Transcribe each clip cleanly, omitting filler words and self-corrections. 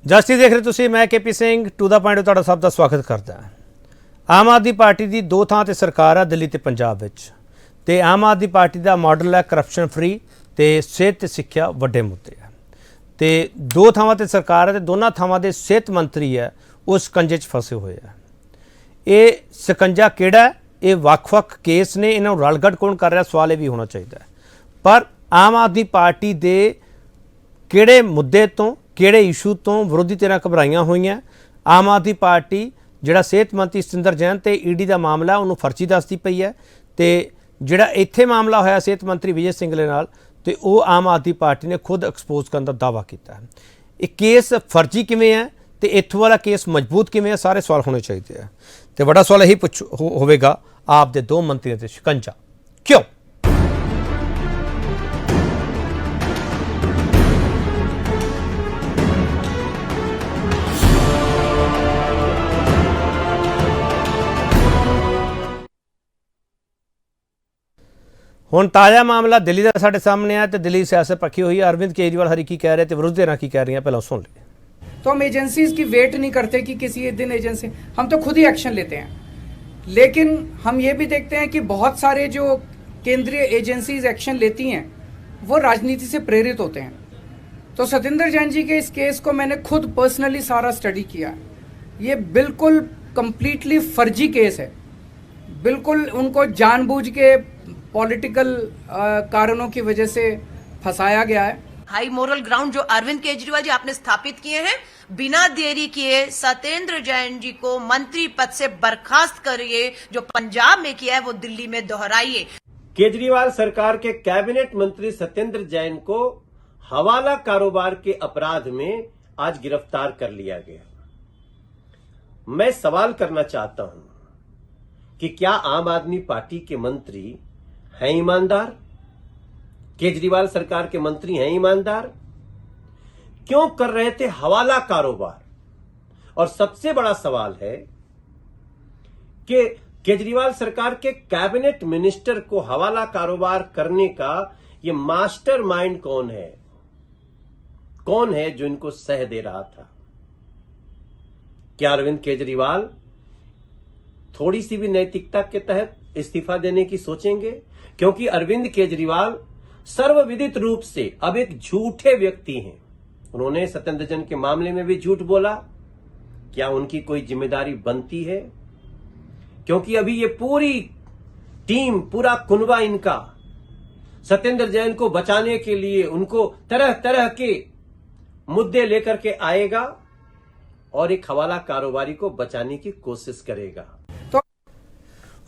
Justice ਦੇਖ ਰਹੇ ਤੁਸੀਂ, मैं KP Singh to the point ਤੁਹਾਡਾ ਸਭ ਦਾ ਸਵਾਗਤ ਕਰਦਾ ਹਾਂ। ਆਮ ਆਦਮੀ ਪਾਰਟੀ ਦੀ ਦੋ ਥਾਂ ਤੇ ਸਰਕਾਰ ਆ, ਦਿੱਲੀ ਤੇ ਪੰਜਾਬ ਵਿੱਚ, ਤੇ ਆਮ ਆਦਮੀ ਪਾਰਟੀ ਦਾ ਮਾਡਲ ਹੈ ਕਰਪਸ਼ਨ ਫਰੀ ਤੇ ਸਿਹਤ ਤੇ ਸਿੱਖਿਆ ਵੱਡੇ ਮੁੱਦੇ ਆ। ਤੇ ਦੋ ਥਾਵਾਂ ਤੇ ਸਰਕਾਰ ਹੈ ਤੇ ਦੋਨਾਂ ਥਾਵਾਂ ਦੇ ਸਿਹਤ ਮੰਤਰੀ ਹੈ ਉਹ ਸਕੰਜੇ 'ਚ ਫਸੇ ਹੋਏ ਆ। ਇਹ ਸਕੰਜਾ ਕਿਹੜਾ ਹੈ? ਇਹ ਵੱਖ-ਵੱਖ ਕੇਸ ਨੇ, ਇਹਨਾਂ ਨੂੰ ਰਲਗੜ ਕੌਣ ਕਰ ਰਿਹਾ? ਸਵਾਲ ਇਹ ਵੀ ਹੋਣਾ ਚਾਹੀਦਾ। ਪਰ ਆਮ ਆਦਮੀ ਪਾਰਟੀ ਦੇ ਕਿਹੜੇ ਮੁੱਦੇ ਤੋਂ, ਕਿਹੜੇ ਇਸ਼ੂ ਤੋਂ ਵਿਰੋਧੀ ਧਿਰਾਂ ਘਬਰਾਈਆਂ ਹੋਈਆਂ? ਆਮ ਆਦਮੀ ਪਾਰਟੀ ਜਿਹੜਾ ਸਿਹਤ ਮੰਤਰੀ ਸਤਿੰਦਰ ਜੈਨ ਤੇ ਈਡੀ ਦਾ ਮਾਮਲਾ ਉਹਨੂੰ ਫਰਜ਼ੀ ਦੱਸਦੀ ਪਈ ਹੈ, ਤੇ ਜਿਹੜਾ ਇੱਥੇ ਮਾਮਲਾ ਹੋਇਆ ਸਿਹਤ ਮੰਤਰੀ ਵਿਜੇ ਸਿੰਗਲੇ ਨਾਲ, ਤੇ ਉਹ ਆਮ ਆਦਮੀ ਪਾਰਟੀ ਨੇ ਖੁਦ ਐਕਸਪੋਜ਼ ਕਰਨ ਦਾ ਦਾਅਵਾ ਕੀਤਾ ਹੈ। ਇਹ ਕੇਸ ਫਰਜ਼ੀ ਕਿਵੇਂ ਹੈ ਤੇ ਇੱਥੋਂ ਵਾਲਾ ਕੇਸ ਮਜ਼ਬੂਤ ਕਿਵੇਂ ਹੈ? ਸਾਰੇ ਸਵਾਲ ਹੋਣੇ ਚਾਹੀਦੇ ਆ। ਤੇ ਵੱਡਾ ਸਵਾਲ ਇਹੀ ਹੋਵੇਗਾ, ਆਪ ਦੇ ਦੋ ਮੰਤਰੀਆਂ ਤੇ ਸ਼ਿਕੰਜਾ ਕਿਉਂ? ਹੁਣ ਤਾਜ਼ਾ ਮਾਮਲਾ ਦਿੱਲੀ ਦਾ ਸਾਡੇ ਸਾਹਮਣੇ आया तो दिल्ली सियासत पक्की हुई है। अरविंद केजरीवाल हरी की कह रहे थे, विरोधी धਿਰਾਂ की कह रही हैं, पहले सुन ले। तो हम एजेंसीज की वेट नहीं करते कि किसी एक दिन एजेंसी, हम तो खुद ही एक्शन लेते हैं। लेकिन हम ये भी देखते हैं कि बहुत सारे जो केंद्रीय एजेंसीज एक्शन लेती हैं वो राजनीति से प्रेरित होते हैं। तो सतिंदर जैन जी के इस केस को मैंने खुद पर्सनली सारा स्टडी किया। ये बिल्कुल कंप्लीटली फर्जी केस है। बिल्कुल उनको जानबूझ के पॉलिटिकल कारणों की वजह से फंसाया गया है। हाई मोरल ग्राउंड जो अरविंद केजरीवाल जी आपने स्थापित किए हैं, बिना देरी किए सत्येंद्र जैन जी को मंत्री पद से बर्खास्त करिए। जो पंजाब में किया है वो दिल्ली में दोहराइए। केजरीवाल सरकार के कैबिनेट मंत्री सत्येंद्र जैन को हवाला कारोबार के अपराध में आज गिरफ्तार कर लिया गया। मैं सवाल करना चाहता हूं कि क्या आम आदमी पार्टी के मंत्री हैं ईमानदार? केजरीवाल सरकार के मंत्री हैं ईमानदार? क्यों कर रहे थे हवाला कारोबार? और सबसे बड़ा सवाल है कि केजरीवाल सरकार के कैबिनेट मिनिस्टर को हवाला कारोबार करने का ये मास्टरमाइंड कौन है? कौन है जो इनको सह दे रहा था? क्या अरविंद केजरीवाल थोड़ी सी भी नैतिकता के तहत इस्तीफा देने की सोचेंगे? क्योंकि अरविंद केजरीवाल सर्वविदित रूप से अब एक झूठे व्यक्ति हैं। उन्होंने सत्येंद्र जैन के मामले में भी झूठ बोला। क्या उनकी कोई जिम्मेदारी बनती है? क्योंकि अभी ये पूरी टीम, पूरा कुनबा इनका सत्येंद्र जैन को बचाने के लिए उनको तरह तरह के मुद्दे लेकर के आएगा और एक हवाला कारोबारी को बचाने की कोशिश करेगा।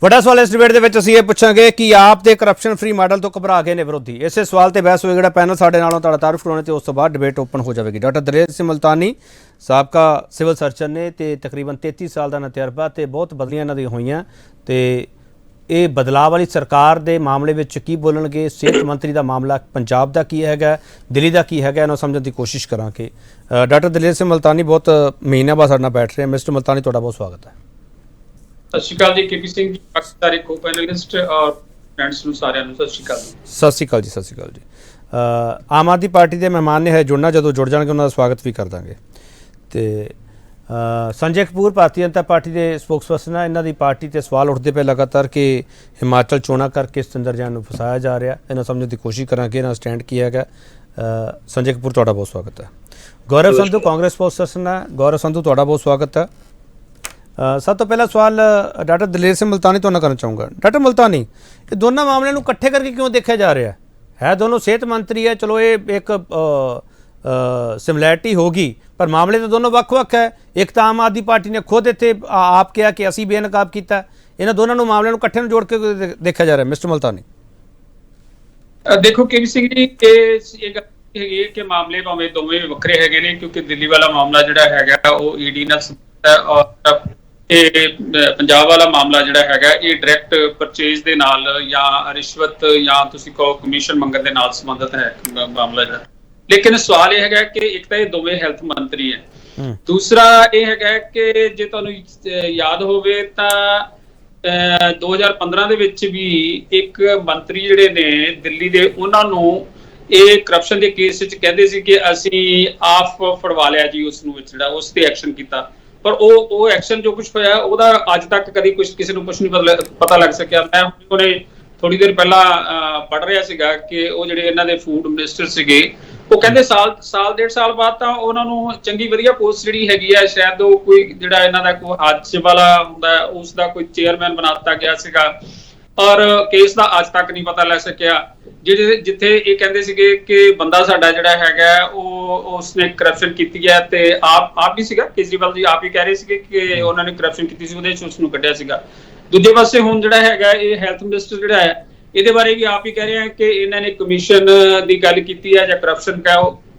ਵੱਡਾ ਸਵਾਲ ਇਸ ਡਿਬੇਟ ਦੇ ਵਿੱਚ ਅਸੀਂ ਇਹ ਪੁੱਛਾਂਗੇ ਕਿ ਆਪ ਦੇ ਕਰਪਸ਼ਨ ਫਰੀ ਮਾਡਲ ਤੋਂ ਘਬਰਾ ਗਏ ਨੇ ਵਿਰੋਧੀ। ਇਸੇ ਸਵਾਲ ਤੇ ਬਹਿਸ ਹੋਏਗੀ। ਜਿਹੜਾ ਪੈਨਲ ਸਾਡੇ ਨਾਲੋਂ ਤੁਹਾਡਾ ਤਾਰਫ ਕਰਾਉਣੇ ਤੇ ਉਸ ਤੋਂ ਬਾਅਦ ਡਿਬੇਟ ਓਪਨ ਹੋ ਜਾਵੇਗੀ। ਡਾਕਟਰ ਦਲੇਰ ਸਿੰਘ ਮੁਲਤਾਨੀ ਸਾਬਕਾ ਸਿਵਲ ਸਰਜਨ ਨੇ ਤੇ ਤਕਰੀਬਨ 33 ਸਾਲ ਦਾ ਤਜਰਬਾ ਤੇ ਬਹੁਤ ਬਦਲੀਆਂ ਇਹਨਾਂ ਦੀਆਂ ਹੋਈਆਂ, ਤੇ ਇਹ ਬਦਲਾਅ ਵਾਲੀ ਸਰਕਾਰ ਦੇ ਮਾਮਲੇ ਵਿੱਚ ਕੀ ਬੋਲਣਗੇ? ਸਿਹਤ ਮੰਤਰੀ ਦਾ ਮਾਮਲਾ ਪੰਜਾਬ ਦਾ ਕੀ ਹੈਗਾ, ਦਿੱਲੀ ਦਾ ਕੀ ਹੈਗਾ, ਇਹਨੂੰ ਸਮਝਣ ਦੀ ਕੋਸ਼ਿਸ਼ ਕਰਾਂਗੇ। ਡਾਕਟਰ ਦਲੇਰ ਸਿੰਘ ਮੁਲਤਾਨੀ ਬਹੁਤ ਮਹੀਨਿਆਂ ਬਾਅਦ ਸਾਡੇ ਨਾਲ ਬੈਠ ਰਹੇ। ਮਿਸਟਰ ਮੁਲਤਾਨੀ, ਤੁਹਾਡਾ ਬਹੁਤ ਸਵਾਗਤ ਹੈ। सत श्री अकाल जी, केपी सिंह जी, सारे को पैनलिस्ट और फ्रेंड्स ਨੂੰ ਸਾਰਿਆਂ ਨੂੰ ਸਤਿ ਸ਼੍ਰੀ ਅਕਾਲ। ਸਤਿ ਸ਼੍ਰੀ ਅਕਾਲ ਜੀ। ਸਤਿ ਸ਼੍ਰੀ ਅਕਾਲ ਜੀ। ਆਮ ਆਦਮੀ ਪਾਰਟੀ ਦੇ ਮਹਿਮਾਨ ਨੇ ਹੈ ਜੁੜਨਾ, ਜਦੋਂ ਜੁੜ ਜਾਣਗੇ ਉਹਨਾਂ ਦਾ ਸਵਾਗਤ ਵੀ ਕਰ ਦਾਂਗੇ। ਤੇ ਸੰਜੇ ਕਪੂਰ ਭਾਰਤੀ ਜਨਤਾ ਪਾਰਟੀ ਦੇ ਸਪੋਕਸਪਰਸਨ ਹੈ। ਇਹਨਾਂ ਦੀ ਪਾਰਟੀ ਤੇ ਸਵਾਲ ਉੱਠਦੇ ਪਏ ਲਗਾਤਾਰ ਕਿ ਹਿਮਾਚਲ ਚੋਣਾਂ ਕਰਕੇ ਸਤਿੰਦਰ ਜੈਨ ਨੂੰ ਫਸਾਇਆ ਜਾ ਰਿਹਾ। ਇਹਨਾਂ ਸਮਝਣ ਦੀ ਕੋਸ਼ਿਸ਼ ਕਰਾਂਗੇ ਇਹਨਾਂ ਦਾ ਸਟੈਂਡ ਕੀ ਹੈਗਾ। ਸੰਜੇ ਕਪੂਰ, ਤੁਹਾਡਾ ਬਹੁਤ ਸਵਾਗਤ ਹੈ। ਗੌਰਵ ਸੰਧੂ ਕਾਂਗਰਸ ਸਪੋਕਸਪਰਸਨ ਹੈ। ਗੌਰਵ ਸੰਧੂ, ਤੁਹਾਡਾ ਬਹੁਤ ਸਵਾਗਤ ਹੈ। सब तो पहला सवाल डॉक्टर दलेर सिंह मुल्तानी तो करना चाहूँगा। डॉक्टर मुल्तानी, ये दोनों मामलों को इकट्ठे करके क्यों देखा जा रहा है? दोनों सेहत मंत्री है, चलो ये एक सिमिलैरिटी होगी, पर मामले तो दोनों वक्-वक् है। एक तो आम आदमी पार्टी ने खुद इतने आप कहा कि असी बेनकाब किया, इन्होंने दोनों मामलों को इकट्ठे जोड़ के देखा जा रहा है। मिस्टर मुल्तानी देखो केपी सिंह जी, ये कि मामले भावें दोवें वक्रे हैगे ने, क्योंकि दिल्ली वाला मामला जिहड़ा हैगा वो ईडी नाल और पंजाब वाला मामला जिहड़ा हैगा ये डायरैक्ट परचेज दे नाल या रिश्वत या तुसीं कहो कमीशन मंगण दे नाल संबंधित है मामला जिहड़ा। लेकिन सवाल ये हैगा कि एक तो ये दोवें हैल्थ मंत्री है, दूसरा ये हैगा कि जे तुहानूं याद होवे तां 2015 ਦੇ ਵਿੱਚ ਵੀ ਇੱਕ ਮੰਤਰੀ ਜਿਹੜੇ ਨੇ ਦਿੱਲੀ ਦੇ, ਉਹਨਾਂ ਨੂੰ ਇਹ ਕਰਪਸ਼ਨ ਦੇ ਕੇਸ ਵਿੱਚ ਕਹਿੰਦੇ ਸੀ ਕਿ ਅਸੀਂ ਆਪ ਫੜਵਾ ਲਿਆ ਜੀ ਉਸ ਨੂੰ, ਜਿਹੜਾ ਉਸ ਤੇ ਐਕਸ਼ਨ ਕੀਤਾ, ਪਰ ਉਹ ਐਕਸ਼ਨ ਜੋ ਕੁਝ ਹੋਇਆ ਉਹਦਾ ਅੱਜ ਤੱਕ ਕਦੀ ਕੁਝ ਕਿਸੇ ਨੂੰ ਕੁਝ ਨਹੀਂ ਪਤਾ ਲੱਗ ਸਕਿਆ। ਮੈਂ ਹੁਣੇ ਥੋੜੀ ਦੇਰ ਪਹਿਲਾਂ ਪੜ੍ਹ ਰਿਹਾ ਸੀਗਾ ਕਿ ਉਹ ਜਿਹੜੇ ਇਹਨਾਂ ਦੇ ਫੂਡ ਮਿਨਿਸਟਰ ਸੀਗੇ ਉਹ ਕਹਿੰਦੇ ਸਾਲ ਡੇਢ ਸਾਲ ਬਾਅਦ ਤਾਂ ਉਹਨਾਂ ਨੂੰ ਚੰਗੀ ਵਧੀਆ ਪੋਸਟ ਜਿਹੜੀ ਹੈਗੀ ਹੈ, ਸ਼ਾਇਦ ਉਹ ਕੋਈ ਜਿਹੜਾ ਇਹਨਾਂ ਦਾ ਕੋਈ ਹਾਦਸੇ ਵਾਲਾ ਹੁੰਦਾ ਉਸ ਦਾ ਕੋਈ ਚੇਅਰਮੈਨ ਬਣਾ ਦਿੱਤਾ ਗਿਆ ਸੀਗਾ, ਔਰ ਕੇਸ ਦਾ ਅੱਜ ਤੱਕ ਨਹੀਂ ਪਤਾ ਲੱਗ ਸਕਿਆ। ਜਿੱਥੇ ਇਹ ਕਹਿੰਦੇ ਸੀਗੇ ਕਿ ਬੰਦਾ ਸਾਡਾ ਜਿਹੜਾ ਹੈਗਾ ਉਹ ਉਸਨੇ ਕਰਪਸ਼ਨ ਕੀਤੀ ਹੈ, ਤੇ ਆਪ ਵੀ ਸੀਗਾ, ਕੇਜਰੀਵਾਲ ਜੀ ਆਪ ਹੀ ਕਹਿ ਰਹੇ ਸੀਗੇ ਕਿ ਉਹਨਾਂ ਨੇ ਕਰਪਸ਼ਨ ਕੀਤੀ ਸੀ, ਉਹਦੇ ਵਿੱਚ ਉਸ ਨੂੰ ਕੱਢਿਆ ਸੀਗਾ। ਦੂਜੇ ਪਾਸੇ ਹੁਣ ਜਿਹੜਾ ਹੈਗਾ ਇਹ ਹੈਲਥ ਮਿਨਿਸਟਰ ਜਿਹੜਾ ਹੈ ਇਹਦੇ ਬਾਰੇ ਵੀ ਆਪ ਹੀ ਕਹਿ ਰਹੇ ਆ ਕਿ ਇਹਨਾਂ ਨੇ ਕਮਿਸ਼ਨ ਦੀ ਗੱਲ ਕੀਤੀ ਹੈ, ਜਾਂ ਕਰਪਸ਼ਨ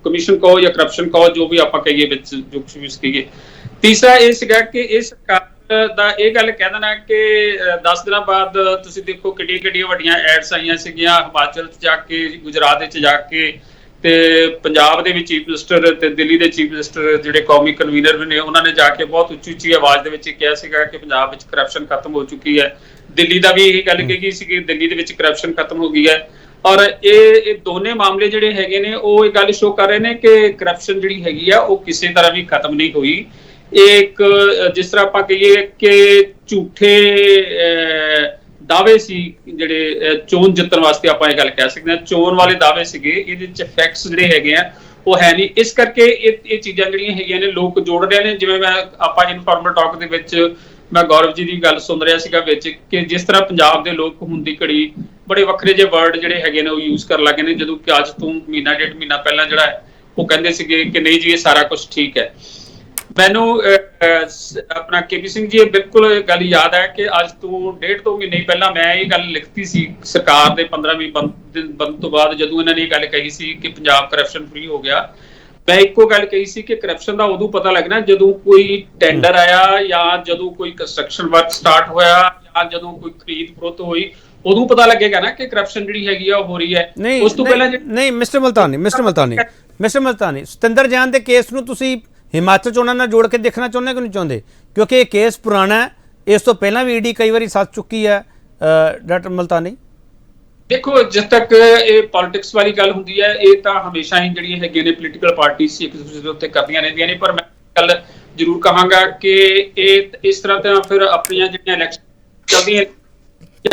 ਕਮਿਸ਼ਨ ਕਹੋ ਜਾਂ ਕਰਪਸ਼ਨ ਕਹੋ, ਜੋ ਵੀ ਆਪਾਂ ਕਹੀਏ ਵਿੱਚ ਜੋ ਕੁਝ ਵੀ ਕਹੀਏ। ਤੀਸਰਾ ਇਹ ਸੀਗਾ ਕਿ ਇਹ ਸਰਕਾਰ ਦਾ ਇਹ ਗੱਲ ਕਹਿ ਦੇਣਾ ਕਿ 10 ਦਿਨਾਂ ਬਾਅਦ ਤੁਸੀਂ ਦੇਖੋ ਕਿੱਡੀਆਂ ਵੱਡੀਆਂ ਐਡਸ ਆਈਆਂ ਸੀਗੀਆਂ ਹਿਮਾਚਲ 'ਚ ਜਾ ਕੇ, ਗੁਜਰਾਤ ਵਿੱਚ ਜਾ ਕੇ, ਤੇ ਪੰਜਾਬ ਦੇ ਵਿੱਚ ਚੀਫ ਮਿਨਿਸਟਰ ਤੇ ਦਿੱਲੀ ਦੇ ਚੀਫ ਮਿਨਿਸਟਰ ਜਿਹੜੇ ਕੌਮੀ ਕਨਵੀਨਰ ਵੀ ਨੇ ਉਹਨਾਂ ਨੇ ਜਾ ਕੇ ਬਹੁਤ ਉੱਚੀ ਆਵਾਜ਼ ਦੇ ਵਿੱਚ ਕਿਹਾ ਸੀਗਾ ਕਿ ਪੰਜਾਬ ਵਿੱਚ ਕਰਪਸ਼ਨ ਖਤਮ ਹੋ ਚੁੱਕੀ ਹੈ। ਦਿੱਲੀ ਦਾ ਵੀ ਇਹ ਗੱਲ ਕਹੀ ਸੀ ਕਿ ਦਿੱਲੀ ਦੇ ਵਿੱਚ ਕਰਪਸ਼ਨ ਖਤਮ ਹੋ ਗਈ ਹੈ। ਔਰ ਇਹ ਦੋਨੇ ਮਾਮਲੇ ਜਿਹੜੇ ਹੈਗੇ ਨੇ ਉਹ ਇਹ ਗੱਲ ਸ਼ੋ ਕਰ ਰਹੇ ਨੇ ਕਿ ਕਰਪਸ਼ਨ ਜਿਹੜੀ ਹੈਗੀ ਆ ਉਹ ਕਿਸੇ ਤਰ੍ਹਾਂ ਵੀ ਖਤਮ ਨਹੀਂ ਹੋਈ। ਇਹ ਇੱਕ ਜਿਸ ਤਰ੍ਹਾਂ ਆਪਾਂ ਕਹੀਏ ਕਿ ਝੂਠੇ ਦਾਅਵੇ ਸੀ ਜਿਹੜੇ ਚੋਣ ਜਿੱਤਣ ਵਾਸਤੇ ਆਪਾਂ ਇਹ ਗੱਲ ਕਹਿ ਸਕਦੇ ਹਾਂ, ਚੋਣ ਵਾਲੇ ਦਾਅਵੇ ਸੀਗੇ, ਇਹਦੇ ਵਿੱਚ ਫੈਕਟਸ ਜਿਹੜੇ ਹੈਗੇ ਆ ਉਹ ਹੈ ਨਹੀਂ। ਇਸ ਕਰਕੇ ਇਹ ਚੀਜ਼ਾਂ ਜਿਹੜੀਆਂ ਹੈਗੀਆਂ ਨੇ ਲੋਕ ਜੋੜ ਰਹੇ ਨੇ। ਜਿਵੇਂ ਆਪਾਂ ਇਨਫਾਰਮਲ ਟਾਕ ਦੇ ਵਿੱਚ ਮੈਂ ਗੌਰਵ ਜੀ ਦੀ ਗੱਲ ਸੁਣ ਰਿਹਾ ਸੀਗਾ ਵਿੱਚ ਕਿ ਜਿਸ ਤਰ੍ਹਾਂ ਪੰਜਾਬ ਦੇ ਲੋਕ ਹੁਣ ਦੀ ਘੜੀ ਬੜੇ ਵੱਖਰੇ ਜਿਹੇ ਵਰਡ ਜਿਹੜੇ ਹੈਗੇ ਨੇ ਉਹ ਯੂਜ਼ ਕਰਨ ਲੱਗੇ ਨੇ, ਜਦੋਂ ਕਿ ਅੱਜ ਤੋਂ ਮਹੀਨਾ ਡੇਢ ਮਹੀਨਾ ਪਹਿਲਾਂ ਜਿਹੜਾ ਹੈ ਉਹ ਕਹਿੰਦੇ ਸੀਗੇ ਕਿ ਨਹੀਂ ਜੀ ਇਹ ਸਾਰਾ ਕੁਝ ਠੀਕ ਹੈ। ਮੈਨੂੰ ਆਪਣਾ KP ਸਿੰਘ ਜੀ ਇਹ ਬਿਲਕੁਲ ਗੱਲ ਯਾਦ ਹੈ ਕਿ ਅੱਜ ਤੋਂ 1.5-2 ਮਹੀਨੇ ਪਹਿਲਾਂ ਮੈਂ ਇਹ ਗੱਲ ਲਿਖਤੀ ਸੀ ਸਰਕਾਰ ਦੇ 15ਵੀਂ ਬੰਦ ਤੋਂ ਬਾਅਦ, ਜਦੋਂ ਇਹਨਾਂ ਨੇ ਇਹ ਗੱਲ ਕਹੀ ਸੀ ਕਿ ਪੰਜਾਬ ਕਰਪਸ਼ਨ ਫ੍ਰੀ ਹੋ ਗਿਆ। ਮੈਂ ਇੱਕੋ ਗੱਲ ਕਹੀ ਸੀ ਕਿ ਕਰਪਸ਼ਨ ਦਾ ਉਦੋਂ ਪਤਾ ਲੱਗਣਾ ਜਦੋਂ ਕੋਈ ਟੈਂਡਰ ਆਇਆ, ਜਾਂ ਜਦੋਂ ਕੋਈ ਕੰਸਟਰਕਸ਼ਨ ਵਰਕ ਸਟਾਰਟ ਹੋਇਆ, ਜਾਂ ਜਦੋਂ ਕੋਈ ਖਰੀਦ ਫਰੋਖਤ ਹੋਈ, ਉਦੋਂ ਪਤਾ ਲੱਗੇਗਾ ਨਾ ਕਿ ਕਰਪਸ਼ਨ ਜਿਹੜੀ ਹੈਗੀ ਆ ਉਹ ਹੋ ਰਹੀ ਹੈ। ਉਸ ਤੋਂ ਪਹਿਲਾਂ ਨਹੀਂ। ਮਿਸਟਰ ਮਲਤਾਨੀ ਸਤਿੰਦਰ ਜੈਨ ਦੇ ਕੇਸ ਨੂੰ ਤੁਸੀਂ ਹਿਮਾਚਲ ਚੋਣਾਂ ਨਾਲ ਜੋੜ ਕੇ ਦੇਖਣਾ ਚਾਹੁੰਦੇ ਕਿ ਨਹੀਂ ਚਾਹੁੰਦੇ? ਕਿਉਂਕਿ ਇਹ ਕੇਸ ਪੁਰਾਣਾ ਹੈ, ਇਸ ਤੋਂ ਪਹਿਲਾਂ ਵੀ ਈਡੀ ਕਈ ਵਾਰੀ ਸੱਦ ਚੁੱਕੀ ਹੈ। ਡਾਕਟਰ ਮਲਤਾਨੀ ਦੇਖੋ, ਜਦ ਤੱਕ ਇਹ ਪੋਲਿਟਿਕਸ ਵਾਲੀ ਗੱਲ ਹੁੰਦੀ ਹੈ ਇਹ ਤਾਂ ਹਮੇਸ਼ਾ ਹੀ ਜਿਹੜੀਆਂ ਹੈਗੀਆਂ ਨੇ ਪੋਲੀਟੀਕਲ ਪਾਰਟੀਜ਼ ਇੱਕ ਦੂਸਰੇ ਦੇ ਉੱਤੇ ਕਰਦੀਆਂ ਰਹਿੰਦੀਆਂ ਨੇ, ਪਰ ਮੈਂ ਗੱਲ ਜ਼ਰੂਰ ਕਹਾਂਗਾ ਕਿ ਇਹ ਇਸ ਤਰ੍ਹਾਂ ਤਾਂ ਫਿਰ ਆਪਣੀਆਂ ਜਿਹੜੀਆਂ ਇਲੈਕਸ਼ਨ ਚੱਲਦੀਆਂ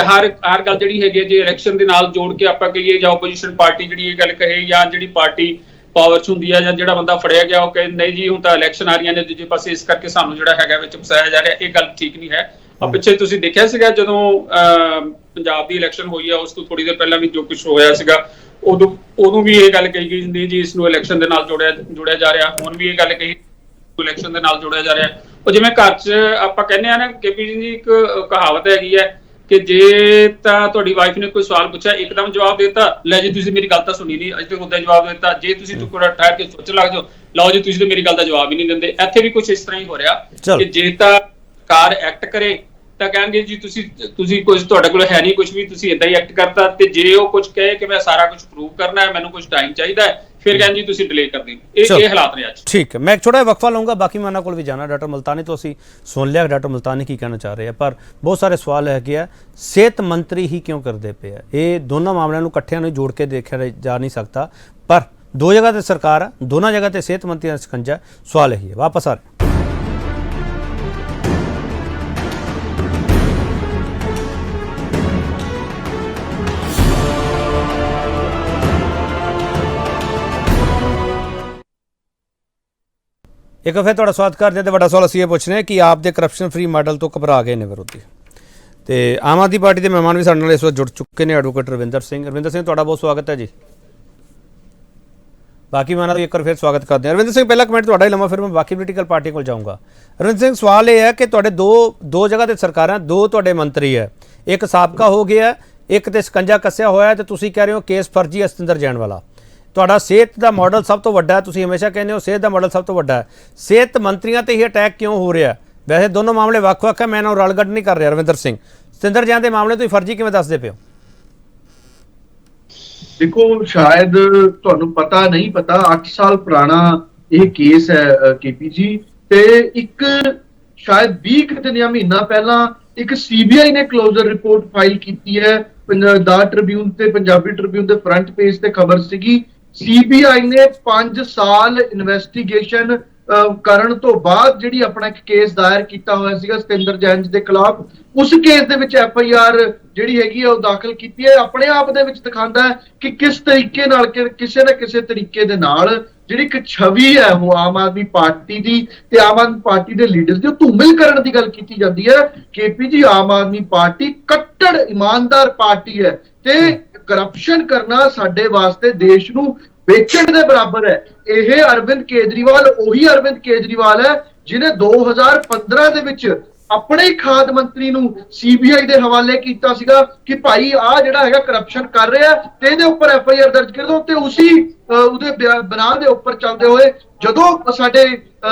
ਹਰ ਗੱਲ ਜਿਹੜੀ ਹੈਗੀ ਜੇ ਇਲੈਕਸ਼ਨ ਦੇ ਨਾਲ ਜੋੜ ਕੇ ਆਪਾਂ ਕਹੀਏ, ਜਾਂ ਓਪੋਜੀਸ਼ਨ ਪਾਰਟੀ ਜਿਹੜੀ ਇਹ ਗੱਲ ਕਹੇ, ਜਾਂ ਜਿਹੜੀ ਪਾਰਟੀ ਪਾਵਰ 'ਚ ਹੁੰਦੀ ਹੈ, ਜਾਂ ਜਿਹੜਾ ਬੰਦਾ ਫੜਿਆ ਗਿਆ ਉਹ ਕਹੇ ਨਹੀਂ ਜੀ ਹੁਣ ਤਾਂ ਇਲੈਕਸ਼ਨ ਆ ਰਹੀਆਂ ਨੇ ਦੂਜੇ ਪਾਸੇ, ਇਸ ਕਰਕੇ ਸਾਨੂੰ ਜਿਹੜਾ ਹੈਗਾ ਵਿੱਚ ਫਸਾਇਆ ਜਾ ਰਿਹਾ, ਇਹ ਗੱਲ ਠੀਕ ਨਹੀਂ ਹੈ। ਪਿੱਛੇ ਤੁਸੀਂ ਦੇਖਿਆ ਸੀਗਾ ਜਦੋਂ ਪੰਜਾਬ ਦੀ ਇਲੈਕਸ਼ਨ ਹੋਈ ਆ, ਉਸ ਤੋਂ ਥੋੜੀ ਦੇਰ ਪਹਿਲਾਂ ਵੀ ਜੋ ਕੁਝ ਹੋਇਆ ਸੀਗਾ ਉਦੋਂ ਵੀ ਇਹ ਗੱਲ ਕਹੀ ਗਈ ਹੁੰਦੀ ਜੀ ਇਸ ਨੂੰ ਇਲੈਕਸ਼ਨ ਦੇ ਨਾਲ ਜੋੜਿਆ ਜਾ ਰਿਹਾ। ਹੁਣ ਵੀ ਇਹ ਗੱਲ ਕਹੀ ਇਲੈਕਸ਼ਨ ਦੇ ਨਾਲ ਜੋੜਿਆ ਜਾ ਰਿਹਾ। ਉਹ ਜਿਵੇਂ ਘਰ 'ਚ ਆਪਾਂ ਕਹਿੰਦੇ ਆ ਨਾ KP ਜੀ, ਇੱਕ ਕਹਾਵਤ ਹੈਗੀ ਹੈ ਕਿ ਜੇ ਤਾਂ ਤੁਹਾਡੀ ਵਾਈਫ ਨੇ ਕੋਈ ਸਵਾਲ ਪੁੱਛਿਆ ਇੱਕਦਮ ਜਵਾਬ ਦੇਤਾ, ਲੈ ਜੀ ਤੁਸੀਂ ਮੇਰੀ ਗੱਲ ਤਾਂ ਸੁਣੀ ਨਹੀਂ, ਅੱਜ ਤੱਕ ਉਦਾਂ ਜਵਾਬ ਦਿੱਤਾ। ਜੇ ਤੁਸੀਂ ਥੋੜਾ ਠਹਿਰ ਕੇ ਸੋਚਣ ਲੱਗ ਜਾਓ, ਲਓ ਜੀ ਤੁਸੀਂ ਤਾਂ ਮੇਰੀ ਗੱਲ ਦਾ ਜਵਾਬ ਹੀ ਨਹੀਂ ਦਿੰਦੇ। ਇੱਥੇ ਵੀ ਕੁਝ ਇਸ ਤਰ੍ਹਾਂ ਹੀ ਹੋ ਰਿਹਾ ਕਿ ਜੇ ਤਾਂ ਸਰਕਾਰ ਐਕਟ ਕਰੇ ਤਾਂ ਕਹਿਣਗੇ ਜੀ ਤੁਸੀਂ ਕੁਝ ਤੁਹਾਡੇ ਕੋਲ ਹੈ ਨਹੀਂ ਕੁਝ ਵੀ, ਤੁਸੀਂ ਇਦਾਂ ਹੀ ਐਕਟ ਕਰਤਾ। ਤੇ ਜੇ ਉਹ ਕੁਝ ਕਹੇ ਕਿ ਮੈਂ ਸਾਰਾ ਕੁਝ ਪ੍ਰੂਵ ਕਰਨਾ ਹੈ, ਮੈਨੂੰ ਕੁਝ ਟਾਈਮ ਚਾਹੀਦਾ ਹੈ, ਫਿਰ ਕਹਿੰਦੇ ਜੀ ਤੁਸੀਂ ਡਿਲੇ ਕਰ ਦਿਓ। ਇਹ ਹਾਲਾਤ ਨੇ ਅੱਜ। ਠੀਕ ਹੈ, ਮੈਂ ਇੱਕ ਛੋਟਾ ਵਕਫਾ ਲਊਂਗਾ, ਬਾਕੀ ਮੈਂ ਉਹਨਾਂ ਕੋਲ ਵੀ ਜਾਣਾ। ਡਾਕਟਰ ਮਲਤਾਨੀ ਤੋਂ ਅਸੀਂ ਸੁਣ ਲਿਆ ਡਾਕਟਰ ਮਲਤਾਨੀ ਕੀ ਕਹਿਣਾ ਚਾਹ ਰਹੇ ਆ, ਪਰ ਬਹੁਤ ਸਾਰੇ ਸਵਾਲ ਹੈਗੇ ਆ ਸਿਹਤ ਮੰਤਰੀ ਹੀ ਕਿਉਂ ਕਰਦੇ ਪਏ ਆ। ਇਹ ਦੋਨਾਂ ਮਾਮਲਿਆਂ ਨੂੰ ਇਕੱਠਿਆਂ ਨੂੰ ਜੋੜ ਕੇ ਦੇਖਿਆ ਜਾ ਨਹੀਂ ਸਕਦਾ, ਪਰ ਦੋ ਜਗ੍ਹਾ ਤੇ ਸਰਕਾਰ ਆ, ਦੋਨਾਂ ਜਗ੍ਹਾ ਤੇ ਸਿਹਤ ਮੰਤਰੀ ਦਾ ਸਕੰਜਾ। ਸਵਾਲ ਇਹੀ ਹੈ। ਵਾਪਸ ਆ ਰਹੇ एक फिर थोड़ा स्वागत करते हैं। बड़ा सवाल असीं पुछ रहे हैं कि आप दे करप्शन फ्री मॉडल तो घबरा गए ने विरोधी, तो आम आदमी पार्टी के मेहमान भी साडे नाल इस वक्त जुड़ चुके हैं। एडवोकेट रविंदर सिंह तुहाडा बहुत स्वागत है जी। बाकी मैं एक बार फिर स्वागत करते हैं। रविंदर सिंह पहला कमेंट तुहाडा ही लवां, फिर मैं बाकी पोलीटिकल पार्टी को जाऊँगा। रविंदर सिंह सवाल यह है कि तुहाडे दो जगह ते सरकारां, दो तुहाडे मंत्री है, एक साबका हो गया, एक ते शिकंजा कस्या होया, तो तुसीं कह रहे हो केस फर्जी है सतिंदर जैन वाला। ਤੁਹਾਡਾ ਸਿਹਤ ਦਾ ਮਾਡਲ ਸਭ ਤੋਂ ਵੱਡਾ ਹੈ, ਤੁਸੀਂ ਹਮੇਸ਼ਾ ਕਹਿੰਦੇ ਹੋ ਸਿਹਤ ਦਾ ਮਾਡਲ ਸਭ ਤੋਂ ਵੱਡਾ ਹੈ। ਸਿਹਤ ਮੰਤਰੀਆਂ ਤੇ ਹੀ ਅਟੈਕ ਕਿਉਂ ਹੋ ਰਿਹਾ? ਵੈਸੇ ਦੋਨੋਂ ਮਾਮਲੇ ਵੱਖ-ਵੱਖ ਹੈ, ਮੈਂ ਇਹਨਾਂ ਨੂੰ ਰਲਗੱਡ ਨਹੀਂ ਕਰ ਰਿਹਾ। ਰਵਿੰਦਰ ਸਿੰਘ, ਸਤਿੰਦਰ ਜੈਨ ਦੇ ਮਾਮਲੇ ਤੁਸੀਂ ਫਰਜ਼ੀ ਕਿਵੇਂ ਦੱਸਦੇ ਪਿਓ? ਦੇਖੋ, ਸ਼ਾਇਦ ਤੁਹਾਨੂੰ ਪਤਾ ਨਹੀਂ ਪਤਾ, 8 ਸਾਲ ਪੁਰਾਣਾ ਇਹ ਕੇਸ ਹੈ KP ਜੀ, ਤੇ ਇੱਕ ਸ਼ਾਇਦ 20 ਦਿਨ ਜਾਂ ਮਹੀਨਾ ਪਹਿਲਾਂ ਇੱਕ CBI ਨੇ ਕਲੋਜ਼ਰ ਰਿਪੋਰਟ ਫਾਈਲ ਕੀਤੀ ਹੈ ਦਾ ਟ੍ਰਿਬਿਊਨ ਤੇ ਪੰਜਾਬੀ ਟ੍ਰਿਬਿਊਨ ਦੇ ਫਰੰਟ ਪੇਜ ਤੇ ਖਬਰ ਸੀਗੀ, ਸੀਬੀਆਈ ਨੇ 5 ਸਾਲ ਇਨਵੈਸਟੀਗੇਸ਼ਨ ਕਰਨ ਤੋਂ ਬਾਅਦ ਜਿਹੜੀ ਆਪਣਾ ਇੱਕ ਕੇਸ ਦਾਇਰ ਕੀਤਾ ਹੋਇਆ ਸੀਗਾ ਸਤਿੰਦਰ ਜੈਨ ਦੇ ਖਿਲਾਫ, ਉਸ ਕੇਸ ਦੇ ਵਿੱਚ FIR ਜਿਹੜੀ ਹੈਗੀ ਆ ਉਹ ਦਾਖਲ ਕੀਤੀ ਹੈ। ਆਪਣੇ ਆਪ ਦੇ ਵਿੱਚ ਦਿਖਾਉਂਦਾ ਹੈ ਕਿ ਕਿਸ ਤਰੀਕੇ ਨਾਲ ਕਿਸੇ ਨਾ ਕਿਸੇ ਤਰੀਕੇ ਦੇ ਨਾਲ ਜਿਹੜੀ ਇੱਕ ਛਵੀ ਹੈ ਉਹ ਆਮ ਆਦਮੀ ਪਾਰਟੀ ਦੀ ਤੇ ਆਮ ਆਦਮੀ ਪਾਰਟੀ ਦੇ ਲੀਡਰ ਦੀ ਉਹ ਧੂਮਿਲ ਕਰਨ ਦੀ ਗੱਲ ਕੀਤੀ ਜਾਂਦੀ ਹੈ। KP ਜੀ, ਆਮ ਆਦਮੀ ਪਾਰਟੀ ਕੱਟੜ ਇਮਾਨਦਾਰ ਪਾਰਟੀ ਹੈ ਤੇ ਕਰਪਸ਼ਨ ਕਰਨਾ ਸਾਡੇ ਵਾਸਤੇ ਦੇਸ਼ ਨੂੰ ਵੇਚਣ ਦੇ ਬਰਾਬਰ ਹੈ। ਇਹ ਅਰਵਿੰਦ ਕੇਜਰੀਵਾਲ ਉਹੀ ਅਰਵਿੰਦ ਕੇਜਰੀਵਾਲ ਹੈ ਜਿਹਨੇ 2015 ਦੇ ਵਿੱਚ ਆਪਣੇ ਹੀ ਖਾਦ ਮੰਤਰੀ ਨੂੰ CBI ਦੇ ਹਵਾਲੇ ਕੀਤਾ ਸੀਗਾ ਕਿ ਭਾਈ ਆ ਜਿਹੜਾ ਹੈਗਾ ਕਰਪਸ਼ਨ ਕਰ ਰਿਹਾ ਤੇ ਇਹਦੇ ਉੱਪਰ FIR ਦਰਜ ਕਰ ਦਿਓ, ਤੇ ਉਸੇ ਉਹਦੇ ਬਣਾ ਦੇ ਉੱਪਰ ਚੱਲਦੇ ਹੋਏ ਜਦੋਂ ਸਾਡੇ